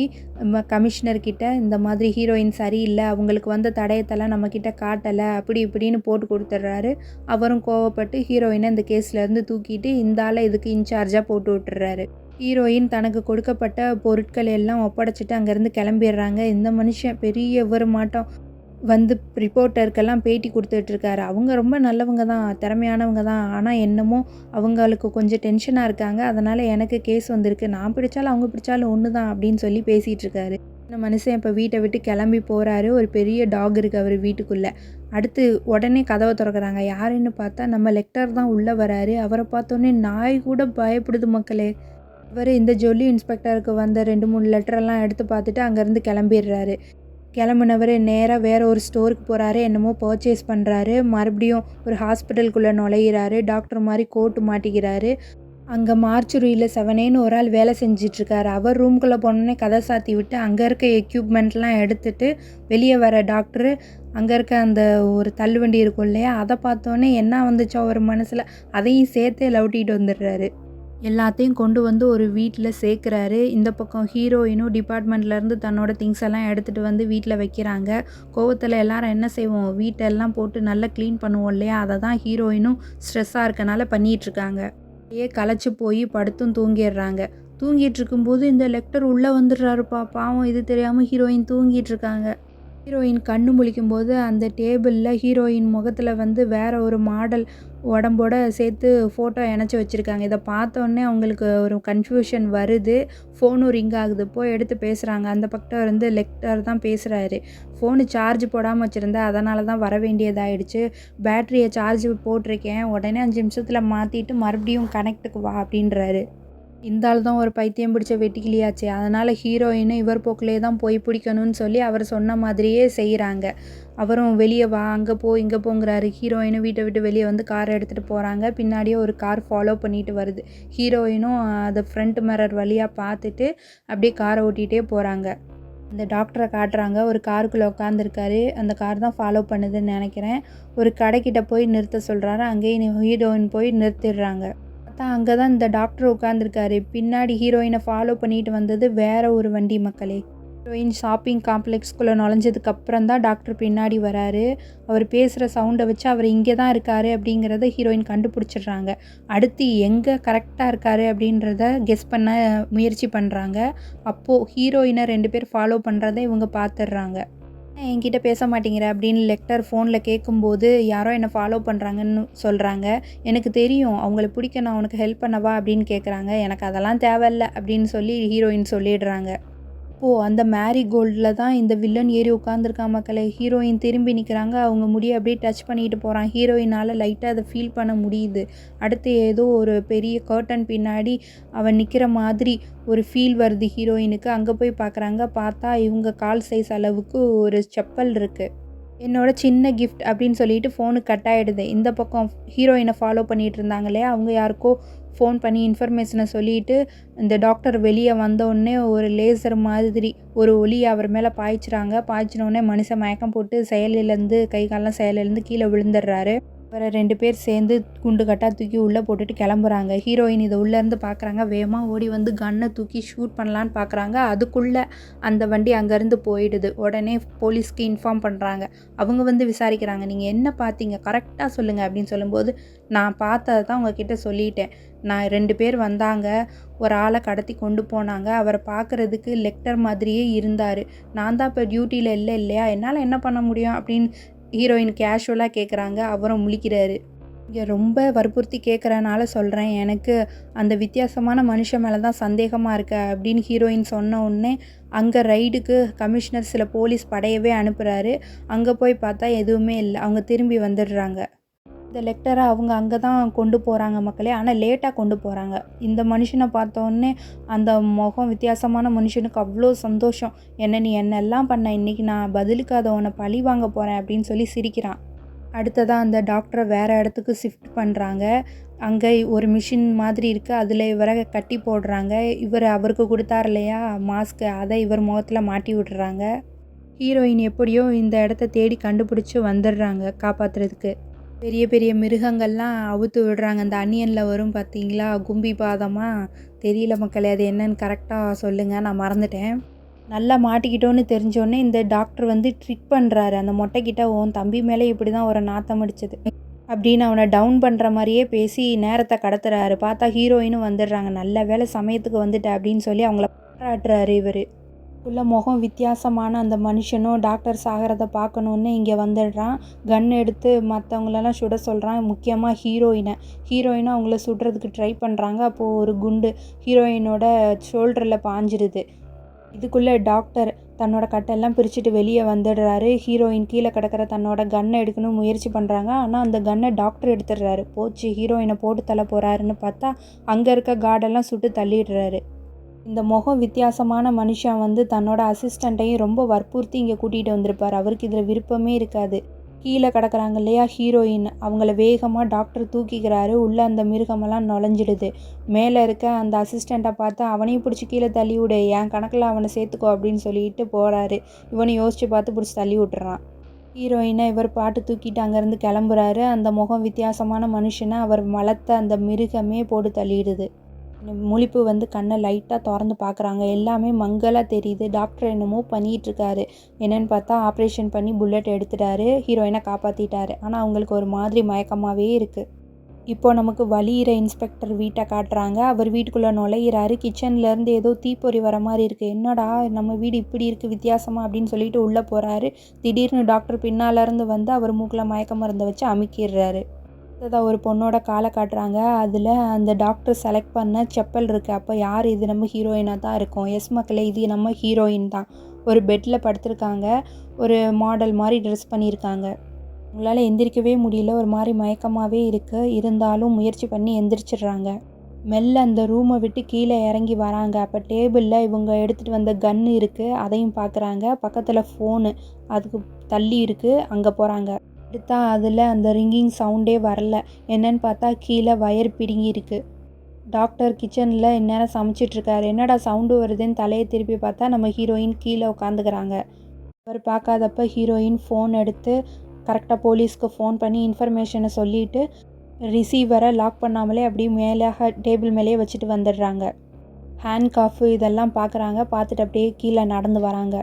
கமிஷனர்கிட்ட இந்த மாதிரி ஹீரோயின் சரியில்லை, அவங்களுக்கு வந்த தடயத்தெல்லாம் நம்மக்கிட்ட காட்டலை அப்படி இப்படின்னு போட்டு கொடுத்துட்றாரு. அவரும் கோவப்பட்டு ஹீரோயினை இந்த கேஸ்லேருந்து தூக்கிட்டு இந்த ஆளை இதுக்கு இன்சார்ஜாக போட்டு விட்டுறாரு. ஹீரோயின் தனக்கு கொடுக்கப்பட்ட பொருட்கள் எல்லாம் ஒப்படைச்சிட்டு அங்கேருந்து கிளம்பிடுறாங்க. இந்த மனுஷன் பெரிய மாட்டம் வந்து ரிப்போர்ட்டருக்கெல்லாம் பேட்டி கொடுத்துட்ருக்காரு. அவங்க ரொம்ப நல்லவங்க தான், திறமையானவங்க தான். ஆனால் என்னமோ அவங்களுக்கு கொஞ்சம் டென்ஷனாக இருக்காங்க. அதனால் எனக்கு கேஸ் வந்திருக்கு, நான் பிடிச்சாலும் அவங்க பிடிச்சாலும் ஒன்று தான் அப்படின்னு சொல்லி பேசிகிட்ருக்காரு. இந்த மனுஷன் இப்போ வீட்டை விட்டு கிளம்பி போகிறாரு. ஒரு பெரிய டாக் இருக்குது அவர் வீட்டுக்குள்ளே. அடுத்து உடனே கதவை திறக்கிறாங்க. யாருன்னு பார்த்தா நம்ம லெக்டர் தான் உள்ளே வராரு. அவரை பார்த்தோன்னே நாய் கூட பயப்படுது மக்களே. இவர் இந்த ஜொல்லி இன்ஸ்பெக்டருக்கு வந்த 2-3 லெட்டரெல்லாம் எடுத்து பார்த்துட்டு அங்கேருந்து கிளம்பிடுறாரு. கிளம்புனவர் நேராக வேறு ஒரு ஸ்டோருக்கு போகிறாரு. என்னமோ பர்ச்சேஸ் பண்ணுறாரு. மறுபடியும் ஒரு ஹாஸ்பிட்டலுக்குள்ளே நுழையிறாரு. டாக்டர் மாதிரி கோட்டு மாட்டிக்கிறாரு. அங்கே மார்ச்சுரியில் செவனேன்னு ஒரு ஆள் வேலை செஞ்சிட்ருக்காரு. அவர் ரூம்குள்ளே போனோடனே கதை சாத்தி விட்டு அங்கே இருக்க எக்யூப்மெண்ட்லாம் எடுத்துகிட்டு வெளியே வர டாக்டரு அங்கே இருக்க அந்த ஒரு தள்ளுவண்டி இருக்கும் இல்லையா, அதை பார்த்தோன்னே என்ன வந்துச்சோ அவர் மனசில் அதையும் சேர்த்தே லவுட்டிட்டு வந்துடுறாரு. எல்லாத்தையும் கொண்டு வந்து ஒரு வீட்டில் சேர்க்குறாரு. இந்த பக்கம் ஹீரோயினும் டிபார்ட்மெண்ட்லேருந்து தன்னோட திங்ஸ் எல்லாம் எடுத்துகிட்டு வந்து வீட்டில் வைக்கிறாங்க. கோவத்தில் எல்லாரும் என்ன செய்வோம், வீட்டெல்லாம் போட்டு நல்லா க்ளீன் பண்ணுவோம் இல்லையா, அதை தான் ஹீரோயினும் ஸ்ட்ரெஸ்ஸாக இருக்கனால பண்ணிகிட்ருக்காங்க. அப்படியே களைச்சி போய் படுத்தும் தூங்கிடுறாங்க. தூங்கிட்டு இருக்கும்போது இந்த லெக்டர் உள்ளே வந்துடுறாருப்பா. பாவம், இது தெரியாமல் ஹீரோயின் தூங்கிட்டு இருக்காங்க. ஹீரோயின் கண்ணு முழிக்கும்போது அந்த டேபிளில் ஹீரோயின் முகத்தில் வந்து வேறு ஒரு மாடல் உடம்போட சேர்த்து ஃபோட்டோ இணைச்சி வச்சுருக்காங்க. இதை பார்த்தோன்னே அவங்களுக்கு ஒரு கன்ஃபியூஷன் வருது. ஃபோனும் ரிங் ஆகுது. போய் எடுத்து பேசுகிறாங்க. அந்த பக்கம் இருந்து லெக்டர் தான் பேசுகிறாரு. ஃபோனு சார்ஜ் போடாமல் வச்சுருந்தேன், அதனால தான் வர வேண்டியதாகிடுச்சு. பேட்டரியை சார்ஜ் போட்டிருக்கேன், உடனே 5 நிமிஷத்தில் மாற்றிட்டு மறுபடியும் கனெக்ட்டுக்கு வா அப்படின்றாரு. இந்த ஆள் தான் ஒரு பைத்தியம் பிடிச்ச வெட்டிக்கிளியாச்சே. அதனால் ஹீரோயினை இவர் போக்கிலே தான் போய் பிடிக்கணும்னு சொல்லி அவர் சொன்ன மாதிரியே செய்கிறாங்க. அவரும் வெளியே வா, அங்கே போ, இங்கே போங்கிறாரு. ஹீரோயினும் வீட்டை விட்டு வெளியே வந்து காரை எடுத்துகிட்டு போகிறாங்க. பின்னாடியே ஒரு கார் ஃபாலோ பண்ணிட்டு வருது. ஹீரோயினும் அதை ஃப்ரண்ட் மிரர் வழியாக பார்த்துட்டு அப்படியே காரை ஓட்டிகிட்டே போகிறாங்க. இந்த டாக்டரை காட்டுறாங்க. ஒரு காருக்குள்ளே உட்காந்துருக்காரு. அந்த கார் தான் ஃபாலோ பண்ணுதுன்னு நினைக்கிறேன். ஒரு கடைக்கிட்ட போய் நிறுத்த சொல்கிறாரு. அங்கேயே ஹீரோயின் போய் நிறுத்திடுறாங்க. அங்கே தான் இந்த டாக்டர் உட்காந்துருக்காரு. பின்னாடி ஹீரோயினை ஃபாலோ பண்ணிட்டு வந்தது வேற ஒரு வண்டி மக்களே. ஹீரோயின் ஷாப்பிங் காம்ப்ளெக்ஸ்குள்ளே நுழைஞ்சதுக்கப்புறம் தான் டாக்டர் பின்னாடி வராரு. அவர் பேசுகிற சவுண்டை வச்சு அவர் இங்கே தான் இருக்கார் அப்படிங்கிறத ஹீரோயின் கண்டுபிடிச்சிடுறாங்க. அடுத்து எங்கே கரெக்டாக இருக்கார் அப்படின்றத கெஸ் பண்ண முயற்சி பண்ணுறாங்க. அப்போது ஹீரோயினை 2 பேர் ஃபாலோ பண்ணுறதை இவங்க பார்த்துடுறாங்க. என்கிட்ட பேச மாட்டேங்கிற அப்படின்னு லெக்டர் ஃபோனில் கேட்கும்போது யாரோ என்னை ஃபாலோ பண்ணுறாங்கன்னு சொல்கிறாங்க. எனக்கு தெரியும், அவங்கள பிடிக்க நான் உனக்கு ஹெல்ப் பண்ணவா அப்படின்னு கேட்குறாங்க. எனக்கு அதெல்லாம் தேவையில்ல அப்படின்னு சொல்லி ஹீரோயின் சொல்லிடுறாங்க. அப்போது அந்த மேரிகோல்டில் தான் இந்த வில்லன் ஏறி உட்காந்துருக்கான் மக்களே. ஹீரோயின் திரும்பி நிற்கிறாங்க. அவங்க முடியை அப்படியே டச் பண்ணிட்டு போகிறான். ஹீரோயினால் லைட்டாக அதை ஃபீல் பண்ண முடியுது. அடுத்து ஏதோ ஒரு பெரிய கர்டன் பின்னாடி அவன் நிற்கிற மாதிரி ஒரு ஃபீல் வருது ஹீரோயினுக்கு. அங்கே போய் பார்க்குறாங்க. பார்த்தா இவங்க கால் சைஸ் அளவுக்கு ஒரு செப்பல் இருக்குது. என்னோட சின்ன கிஃப்ட் அப்படின்னு சொல்லிட்டு ஃபோனு கட் ஆகிடுது. இந்த பக்கம் ஹீரோயினை ஃபாலோ பண்ணிகிட்டு இருந்தாங்க இல்லையா, அவங்க யாருக்கோ ஃபோன் பண்ணி இன்ஃபர்மேஷனை சொல்லிவிட்டு இந்த டாக்டர் வெளியே வந்தோடனே ஒரு லேசர் மாதிரி ஒரு ஒளியை அவர் மேலே பாய்ச்சினோடனே மனுஷன் மயக்கம் போட்டு செயலிலேருந்து கை காலெலாம் செயலிலேருந்து கீழே விழுந்துடுறாரு. அவரை 2 பேர் சேர்ந்து குண்டு கட்டாக தூக்கி உள்ளே போட்டுட்டு கிளம்புறாங்க. ஹீரோயின் இதை உள்ளேருந்து பார்க்குறாங்க. வேகமாக ஓடி வந்து கன்னை தூக்கி ஷூட் பண்ணலான்னு பார்க்குறாங்க. அதுக்குள்ளே அந்த வண்டி அங்கேருந்து போயிடுது. உடனே போலீஸ்க்கு இன்ஃபார்ம் பண்ணுறாங்க. அவங்க வந்து விசாரிக்கிறாங்க. நீங்கள் என்ன பார்த்தீங்க, கரெக்டாக சொல்லுங்கள் அப்படின்னு சொல்லும்போது, நான் பார்த்ததை தான் உங்ககிட்ட சொல்லிட்டேன். நான் 2 பேர் வந்தாங்க, ஒரு ஆளை கடத்தி கொண்டு போனாங்க. அவரை பார்க்குறதுக்கு லெக்டர் மாதிரியே இருந்தார். நான் தான் இப்போ டியூட்டியில் இல்லையா, என்னால் என்ன பண்ண முடியும் அப்படின்னு ஹீரோயின் கேஷுவலாக கேட்குறாங்க. அவரும் முழிக்கிறாரு. இங்கே ரொம்ப வற்புறுத்தி கேட்குறனால சொல்கிறேன், எனக்கு அந்த வித்தியாசமான மனுஷன் மேலே தான் சந்தேகமாக இருக்கு அப்படின்னு ஹீரோயின் சொன்ன உடனே அங்கே ரைடுக்கு கமிஷனர் சில போலீஸ் படையவே அனுப்புகிறாரு. அங்கே போய் பார்த்தா எதுவுமே இல்லை. அவங்க திரும்பி வந்துடுறாங்க. இந்த லெக்டரை அவங்க அங்கே தான் கொண்டு போகிறாங்க மக்களே. ஆனால் லேட்டாக கொண்டு போகிறாங்க. இந்த மனுஷனை பார்த்தோன்னே அந்த முகம் வித்தியாசமான மனுஷனுக்கு அவ்வளோ சந்தோஷம். நீ என்னெல்லாம் பண்ண, இன்றைக்கி நான் பதிலுக்கு அதை உன்னை பழி வாங்க போகிறேன் அப்படின்னு சொல்லி சிரிக்கிறான். அடுத்ததாக அந்த டாக்டரை வேறு இடத்துக்கு ஷிஃப்ட் பண்ணுறாங்க. அங்கே ஒரு மிஷின் மாதிரி இருக்குது. அதில் இவரை கட்டி போடுறாங்க. அவருக்கு கொடுத்தார் இல்லையா மாஸ்க்கு, அதை இவர் முகத்தில் மாட்டி விடுறாங்க. ஹீரோயின் எப்படியோ இந்த இடத்த தேடி கண்டுபிடிச்சி வந்துடுறாங்க காப்பாற்றுறதுக்கு. பெரிய பெரிய மிருகங்கள்லாம் அவுத்து விடுறாங்க. அந்த அன்னியனில் வரும் பார்த்தீங்களா, கும்பி பாதமாக தெரியல மக்களே, அது என்னன்னு கரெக்டாக சொல்லுங்கள், நான் மறந்துட்டேன். நல்லா மாட்டிக்கிட்டோன்னு தெரிஞ்சோடனே இந்த டாக்டர் வந்து ட்ரிக் பண்ணுறாரு. அந்த மொட்டைக்கிட்ட உன் தம்பி மேலே இப்படி தான் ஒரு நாத்தம் அடிச்சது அப்படின்னு அவனை டவுன் பண்ணுற மாதிரியே பேசி நேரத்தை கடத்துறாரு. பார்த்தா ஹீரோயினும் வந்துடுறாங்க. நல்ல வேலை சமயத்துக்கு வந்துட்ட அப்படின்னு சொல்லி அவங்கள பாராட்டுறாரு. இவர் உள்ள முகம் வித்தியாசமான அந்த மனுஷனும் டாக்டர் சாகிறத பார்க்கணுன்னு இங்கே வந்துடுறான். கன் எடுத்து மற்றவங்களெல்லாம் சுட சொல்கிறான். முக்கியமாக ஹீரோயினும் அவங்கள சுடுறதுக்கு ட்ரை பண்ணுறாங்க. அப்போது ஒரு குண்டு ஹீரோயினோட ஷோல்டரில் பாஞ்சிருது. இதுக்குள்ளே டாக்டர் தன்னோட கட்டெல்லாம் பிரிச்சுட்டு வெளியே வந்துடுறாரு. ஹீரோயின் கீழே கிடக்கிற தன்னோட கன்னை எடுக்கணும்னு முயற்சி பண்ணுறாங்க. ஆனால் அந்த கன்னை டாக்டர் எடுத்துடுறாரு. போச்சு, ஹீரோயினை போட்டு தள்ள போகிறாருன்னு பார்த்தா அங்கே இருக்க கார்டெல்லாம் சுட்டு தள்ளிடுறாரு. இந்த முகம் வித்தியாசமான மனுஷன் வந்து தன்னோட அசிஸ்டண்ட்டையும் ரொம்ப வற்புறுத்தி இங்கே கூட்டிகிட்டு வந்திருப்பார். அவருக்கு இதில் விருப்பமே இருக்காது. கீழே கிடக்குறாங்க இல்லையா ஹீரோயின், அவங்கள வேகமாக டாக்டர் தூக்கிக்கிறாரு. உள்ளே அந்த மிருகமெல்லாம் நுழைஞ்சிடுது. மேலே இருக்க அந்த அசிஸ்டண்ட்டை பார்த்து அவனையும் பிடிச்சி கீழே தள்ளி விடு, என் கணக்கில் அவனை சேர்த்துக்கோ அப்படின்னு சொல்லிட்டு போகிறாரு. இவனை யோசித்து பார்த்து பிடிச்சி தள்ளி விட்டுறான். ஹீரோயினை இவர் பாட்டு தூக்கிட்டு அங்கேருந்து கிளம்புறாரு. அந்த முகம் வித்தியாசமான மனுஷனை அவர் வளர்த்த அந்த மிருகமே போட்டு தள்ளிடுது. முழிப்பு வந்து கண்ணை லைட்டாக திறந்து பார்க்குறாங்க. எல்லாமே மங்கலாக தெரியுது. டாக்டர் என்னமோ பண்ணிகிட்ருக்காரு. என்னென்னு பார்த்தா ஆப்ரேஷன் பண்ணி புல்லட் எடுத்துட்டாரு. ஹீரோயினை காப்பாற்றிட்டாரு. ஆனால் அவங்களுக்கு ஒரு மாதிரி மயக்கமாகவே இருக்குது. இப்போ நமக்கு வலியிற இன்ஸ்பெக்டர் வீட்டை காட்டுறாங்க. அவர் வீட்டுக்குள்ளே நுழையிறாரு. கிச்சன்லேருந்து ஏதோ தீப்பொறி வர மாதிரி இருக்குது. என்னடா நம்ம வீடு இப்படி இருக்குது வித்தியாசமாக அப்படின்னு சொல்லிட்டு உள்ளே போகிறாரு. திடீர்னு டாக்டர் பின்னாலேருந்து வந்து அவர் மூக்கில் மயக்க மருந்தை வச்சு அமுக்கிடுறாரு. அடுத்ததாக ஒரு பொண்ணோட காலை காட்டுறாங்க. அதில் அந்த டாக்டர் செலக்ட் பண்ண செப்பல் இருக்குது. அப்போ யார் இது? நம்ம ஹீரோயினாக தான் இருக்கும். எஸ் மக்களே, இது நம்ம ஹீரோயின் தான். ஒரு பெட்டில் படுத்திருக்காங்க. ஒரு மாடல் மாதிரி ட்ரெஸ் பண்ணியிருக்காங்க. உங்களால் எந்திரிக்கவே முடியல, ஒரு மாதிரி மயக்கமாகவே இருக்குது. இருந்தாலும் முயற்சி பண்ணி எந்திரிச்சிடுறாங்க. மெல்ல அந்த ரூமை விட்டு கீழே இறங்கி வராங்க. அப்போ டேபிளில் இவங்க எடுத்துகிட்டு வந்த கன்று இருக்குது. அதையும் பார்க்குறாங்க. பக்கத்தில் ஃபோனு அதுக்கு தள்ளி இருக்குது. அங்கே போகிறாங்க. எடுத்தா அதில் அந்த ரிங்கிங் சவுண்டே வரல. என்னன்னு பார்த்தா கீழே வயர் பிடுங்கியிருக்கு. டாக்டர் கிச்சனில் இந்நேரம் சமைச்சிட்ருக்காரு. என்னடா சவுண்டு வருதுன்னு தலையை திருப்பி பார்த்தா நம்ம ஹீரோயின் கீழே உட்காந்துக்கிறாங்க. அவர் பார்க்காதப்ப ஹீரோயின் ஃபோன் எடுத்து கரெக்டாக போலீஸ்க்கு ஃபோன் பண்ணி இன்ஃபர்மேஷனை சொல்லிவிட்டு ரிசீவரை லாக் பண்ணாமலே அப்படியே மேலே டேபிள் மேலேயே வச்சுட்டு வந்துடுறாங்க. ஹேண்ட் காஃபு இதெல்லாம் பார்க்குறாங்க. பார்த்துட்டு அப்படியே கீழே நடந்து வராங்க.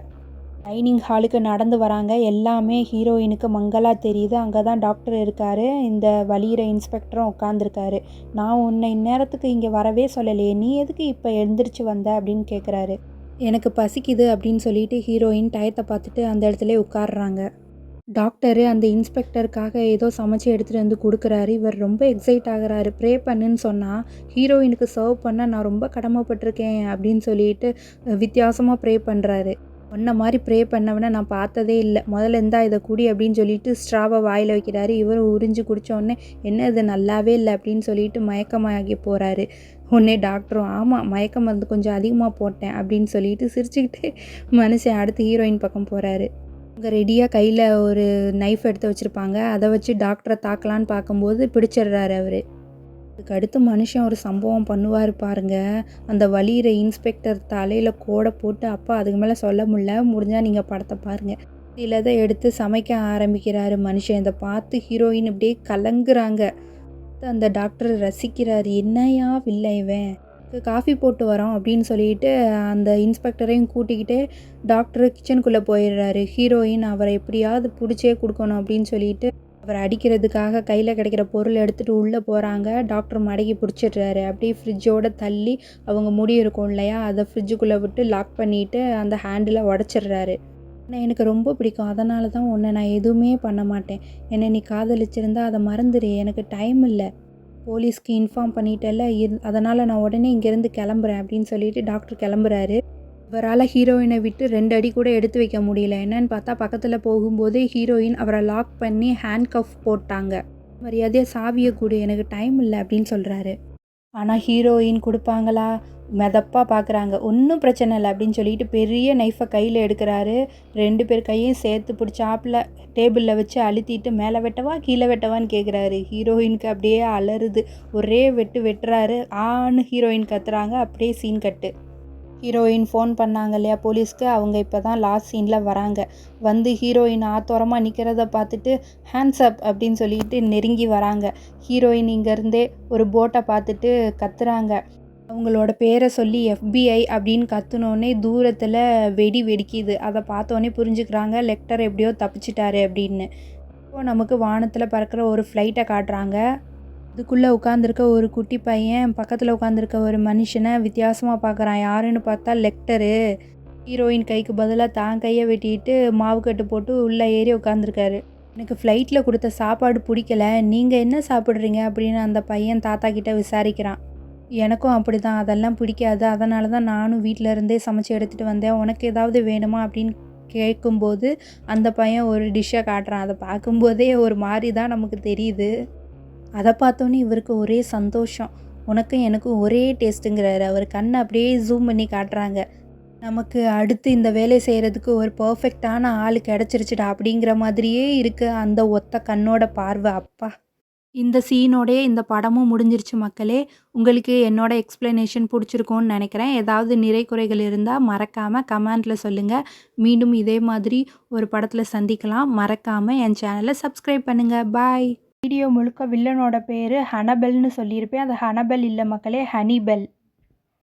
டைனிங் ஹாலுக்கு நடந்து வராங்க. எல்லாமே ஹீரோயினுக்கு மங்கலாக தெரியுது. அங்கே தான் டாக்டர் இருக்கார். இந்த வலியிற இன்ஸ்பெக்டரும் உட்காந்துருக்காரு. நான் உன்னை இந்நேரத்துக்கு இங்கே வரவே சொல்லலையே, நீ எதுக்கு இப்போ எழுந்திரிச்சு வந்த அப்படின்னு கேட்குறாரு. எனக்கு பசிக்குது அப்படின்னு சொல்லிட்டு ஹீரோயின் டயத்தை பார்த்துட்டு அந்த இடத்துல உட்காடுறாங்க. டாக்டரு அந்த இன்ஸ்பெக்டருக்காக ஏதோ சமைச்சு எடுத்துகிட்டு வந்து கொடுக்குறாரு. இவர் ரொம்ப எக்ஸைட் ஆகுறாரு. ப்ரே பண்ணுன்னு சொன்னால் ஹீரோயினுக்கு சர்வ் பண்ண நான் ரொம்ப கடமைப்பட்டிருக்கேன் அப்படின்னு சொல்லிட்டு வித்தியாசமாக ப்ரே பண்ணுறாரு. ஒன்றை மாதிரி ப்ரே பண்ணவனை நான் பார்த்ததே இல்லை. முதல்ல இருந்தா இதை குடி அப்படின்னு சொல்லிட்டு ஸ்ட்ராவை வாயில் வைக்கிறாரு. இவர் உறிஞ்சு குடித்தோடனே என்ன இது நல்லாவே இல்லை அப்படின்னு சொல்லிட்டு மயக்கமாகி போகிறாரு. உடனே டாக்டரும் ஆமாம் மயக்க மருந்து கொஞ்சம் அதிகமாக போட்டேன் அப்படின்னு சொல்லிட்டு சிரிச்சுக்கிட்டே மனுஷன் அடுத்து ஹீரோயின் பக்கம் போகிறாரு. அங்கே ரெடியாக கையில் ஒரு நைஃப் எடுத்து வச்சுருப்பாங்க. அதை வச்சு டாக்டரை தாக்கலான்னு பார்க்கும்போது பிடிச்சிடுறாரு அவர். அதுக்கு அடுத்து மனுஷன் ஒரு சம்பவம் பண்ணுவார் பாருங்க. அந்த வலியிற இன்ஸ்பெக்டர் தலையில் கோடை போட்டு அப்பா அதுக்கு மேலே சொல்ல முடிஞ்சால் நீங்கள் படத்தை பாருங்கள். இதில் தான் எடுத்து சமைக்க ஆரம்பிக்கிறாரு மனுஷன். இதை பார்த்து ஹீரோயின் இப்படியே கலங்குறாங்க. அந்த டாக்டர் ரசிக்கிறார். என்னையா வில்லை இவன், காஃபி போட்டு வரோம் அப்படின்னு சொல்லிட்டு அந்த இன்ஸ்பெக்டரையும் கூட்டிக்கிட்டே டாக்டர் கிச்சனுக்குள்ளே போயிடுறாரு. ஹீரோயின் அவரை எப்படியாவது பிடிச்சே கொடுக்கணும் அப்படின்னு சொல்லிட்டு அவர் அடிக்கிறதுக்காக கையில் கிடைக்கிற பொருள் எடுத்துகிட்டு உள்ளே போகிறாங்க. டாக்டர் மடக்கி பிடிச்சிடுறாரு. அப்படியே ஃப்ரிட்ஜோடு தள்ளி அவங்க முடி இருக்கும் இல்லையா, அதை ஃப்ரிட்ஜுக்குள்ளே விட்டு லாக் பண்ணிவிட்டு அந்த ஹேண்டில் உடச்சிடுறாரு. ஆனால் எனக்கு ரொம்ப பிடிக்கும், அதனால தான் உன்னை நான் எதுவுமே பண்ண மாட்டேன். என்னை நீ காதலிச்சிருந்தா அதை மறந்துடு, எனக்கு டைம் இல்லை, போலீஸ்க்கு இன்ஃபார்ம் பண்ணிட்டேல்ல, அதனால் நான் உடனே இங்கேருந்து கிளம்புறேன் அப்படின்னு சொல்லிட்டு டாக்டர் கிளம்புறாரு. இவரால் ஹீரோயினை விட்டு 2 அடி கூட எடுத்து வைக்க முடியல. என்னன்னு பார்த்தா பக்கத்தில் போகும்போதே ஹீரோயின் அவரை லாக் பண்ணி ஹேண்ட் கஃப் போட்டாங்க. மரியாதையாக சாவியை கொடு, எனக்கு டைம் இல்லை அப்படின்னு சொல்கிறாரு. ஆனால் ஹீரோயின் கொடுப்பாங்களா? மெதப்பாக பார்க்குறாங்க. ஒன்றும் பிரச்சனை இல்லை அப்படின்னு சொல்லிட்டு பெரிய நைஃபை கையில் எடுக்கிறாரு. 2 பேர் கையும் சேர்த்து பிடிச்சாப்புல டேபிளில் வச்சு அழுத்திட்டு மேலே வெட்டவா கீழே வெட்டவான்னு கேட்குறாரு. ஹீரோயினுக்கு அப்படியே அலறுது. ஒரே வெட்டு வெட்டுறாரு. ஆன்னு ஹீரோயின் கத்துறாங்க. அப்படியே சீன் கட்டு. ஹீரோயின் ஃபோன் பண்ணாங்க இல்லையா போலீஸ்க்கு, அவங்க இப்போ தான் லாஸ்ட் சீனில் வராங்க. வந்து ஹீரோயின் ஆத்தோரமாக நிற்கிறத பார்த்துட்டு ஹேண்ட்ஸ் அப் அப்படின்னு சொல்லிட்டு நெருங்கி வராங்க. ஹீரோயின் இங்கேருந்தே ஒரு போட்டை பார்த்துட்டு கத்துறாங்க. அவங்களோட பேரை சொல்லி FBI அப்படின்னு கத்துனோடனே தூரத்தில் வெடி வெடிக்குது. அதை பார்த்தோன்னே புரிஞ்சுக்கிறாங்க லெக்டர் எப்படியோ தப்பிச்சிட்டாரு அப்படின்னு. இப்போது நமக்கு வானத்தில் பறக்கிற ஒரு ஃப்ளைட்டை காட்டுறாங்க. அதுக்குள்ளே உட்காந்துருக்க ஒரு குட்டி பையன் பக்கத்தில் உட்காந்துருக்க ஒரு மனுஷனை வித்தியாசமாக பார்க்குறான். யாருன்னு பார்த்தா லெக்டரு. ஹீரோயின் கைக்கு பதிலாக தான் கையை வெட்டிட்டு மாவு கட்டு போட்டு உள்ளே ஏறி உட்காந்துருக்காரு. எனக்கு ஃப்ளைட்டில் கொடுத்த சாப்பாடு பிடிக்கல, நீங்கள் என்ன சாப்பிட்றீங்க அப்படின்னு அந்த பையன் தாத்தா கிட்ட விசாரிக்கிறான். எனக்கும் அப்படி தான், அதெல்லாம் பிடிக்காது, அதனால தான் நானும் வீட்டில் இருந்தே சமைச்சு எடுத்துகிட்டு வந்தேன், உனக்கு ஏதாவது வேணுமா அப்படின்னு கேட்கும்போது அந்த பையன் ஒரு டிஷ்ஷை காட்டுறான். அதை பார்க்கும்போதே ஒரு மாதிரி தான் நமக்கு தெரியுது. அதை பார்த்தோன்னே இவருக்கு ஒரே சந்தோஷம். உனக்கும் எனக்கும் ஒரே டேஸ்ட்டுங்கிறாரு. அவர் கண்ணை அப்படியே ஜூம் பண்ணி காட்டுறாங்க. நமக்கு அடுத்து இந்த வேலை செய்கிறதுக்கு ஒரு பர்ஃபெக்டான ஆள் கிடச்சிருச்சுடா அப்படிங்கிற மாதிரியே இருக்குது அந்த ஒத்த கண்ணோட பார்வை. அப்பா, இந்த சீனோடே இந்த படமும் முடிஞ்சிருச்சு மக்களே. உங்களுக்கு என்னோட எக்ஸ்ப்ளனேஷன் பிடிச்சிருக்கும்னு நினைக்கிறேன். ஏதாவது நிறை குறைகள் இருந்தால் மறக்காமல் கமெண்ட்டில் சொல்லுங்கள். மீண்டும் இதே மாதிரி ஒரு படத்தில் சந்திக்கலாம். மறக்காமல் என் சேனலை சப்ஸ்கிரைப் பண்ணுங்கள். பாய். வீடியோ முழுக்க வில்லனோட பேர் ஹனபெல்னு சொல்லியிருப்பேன். அது ஹனபெல் இல்லை மக்களே, ஹனிபெல்.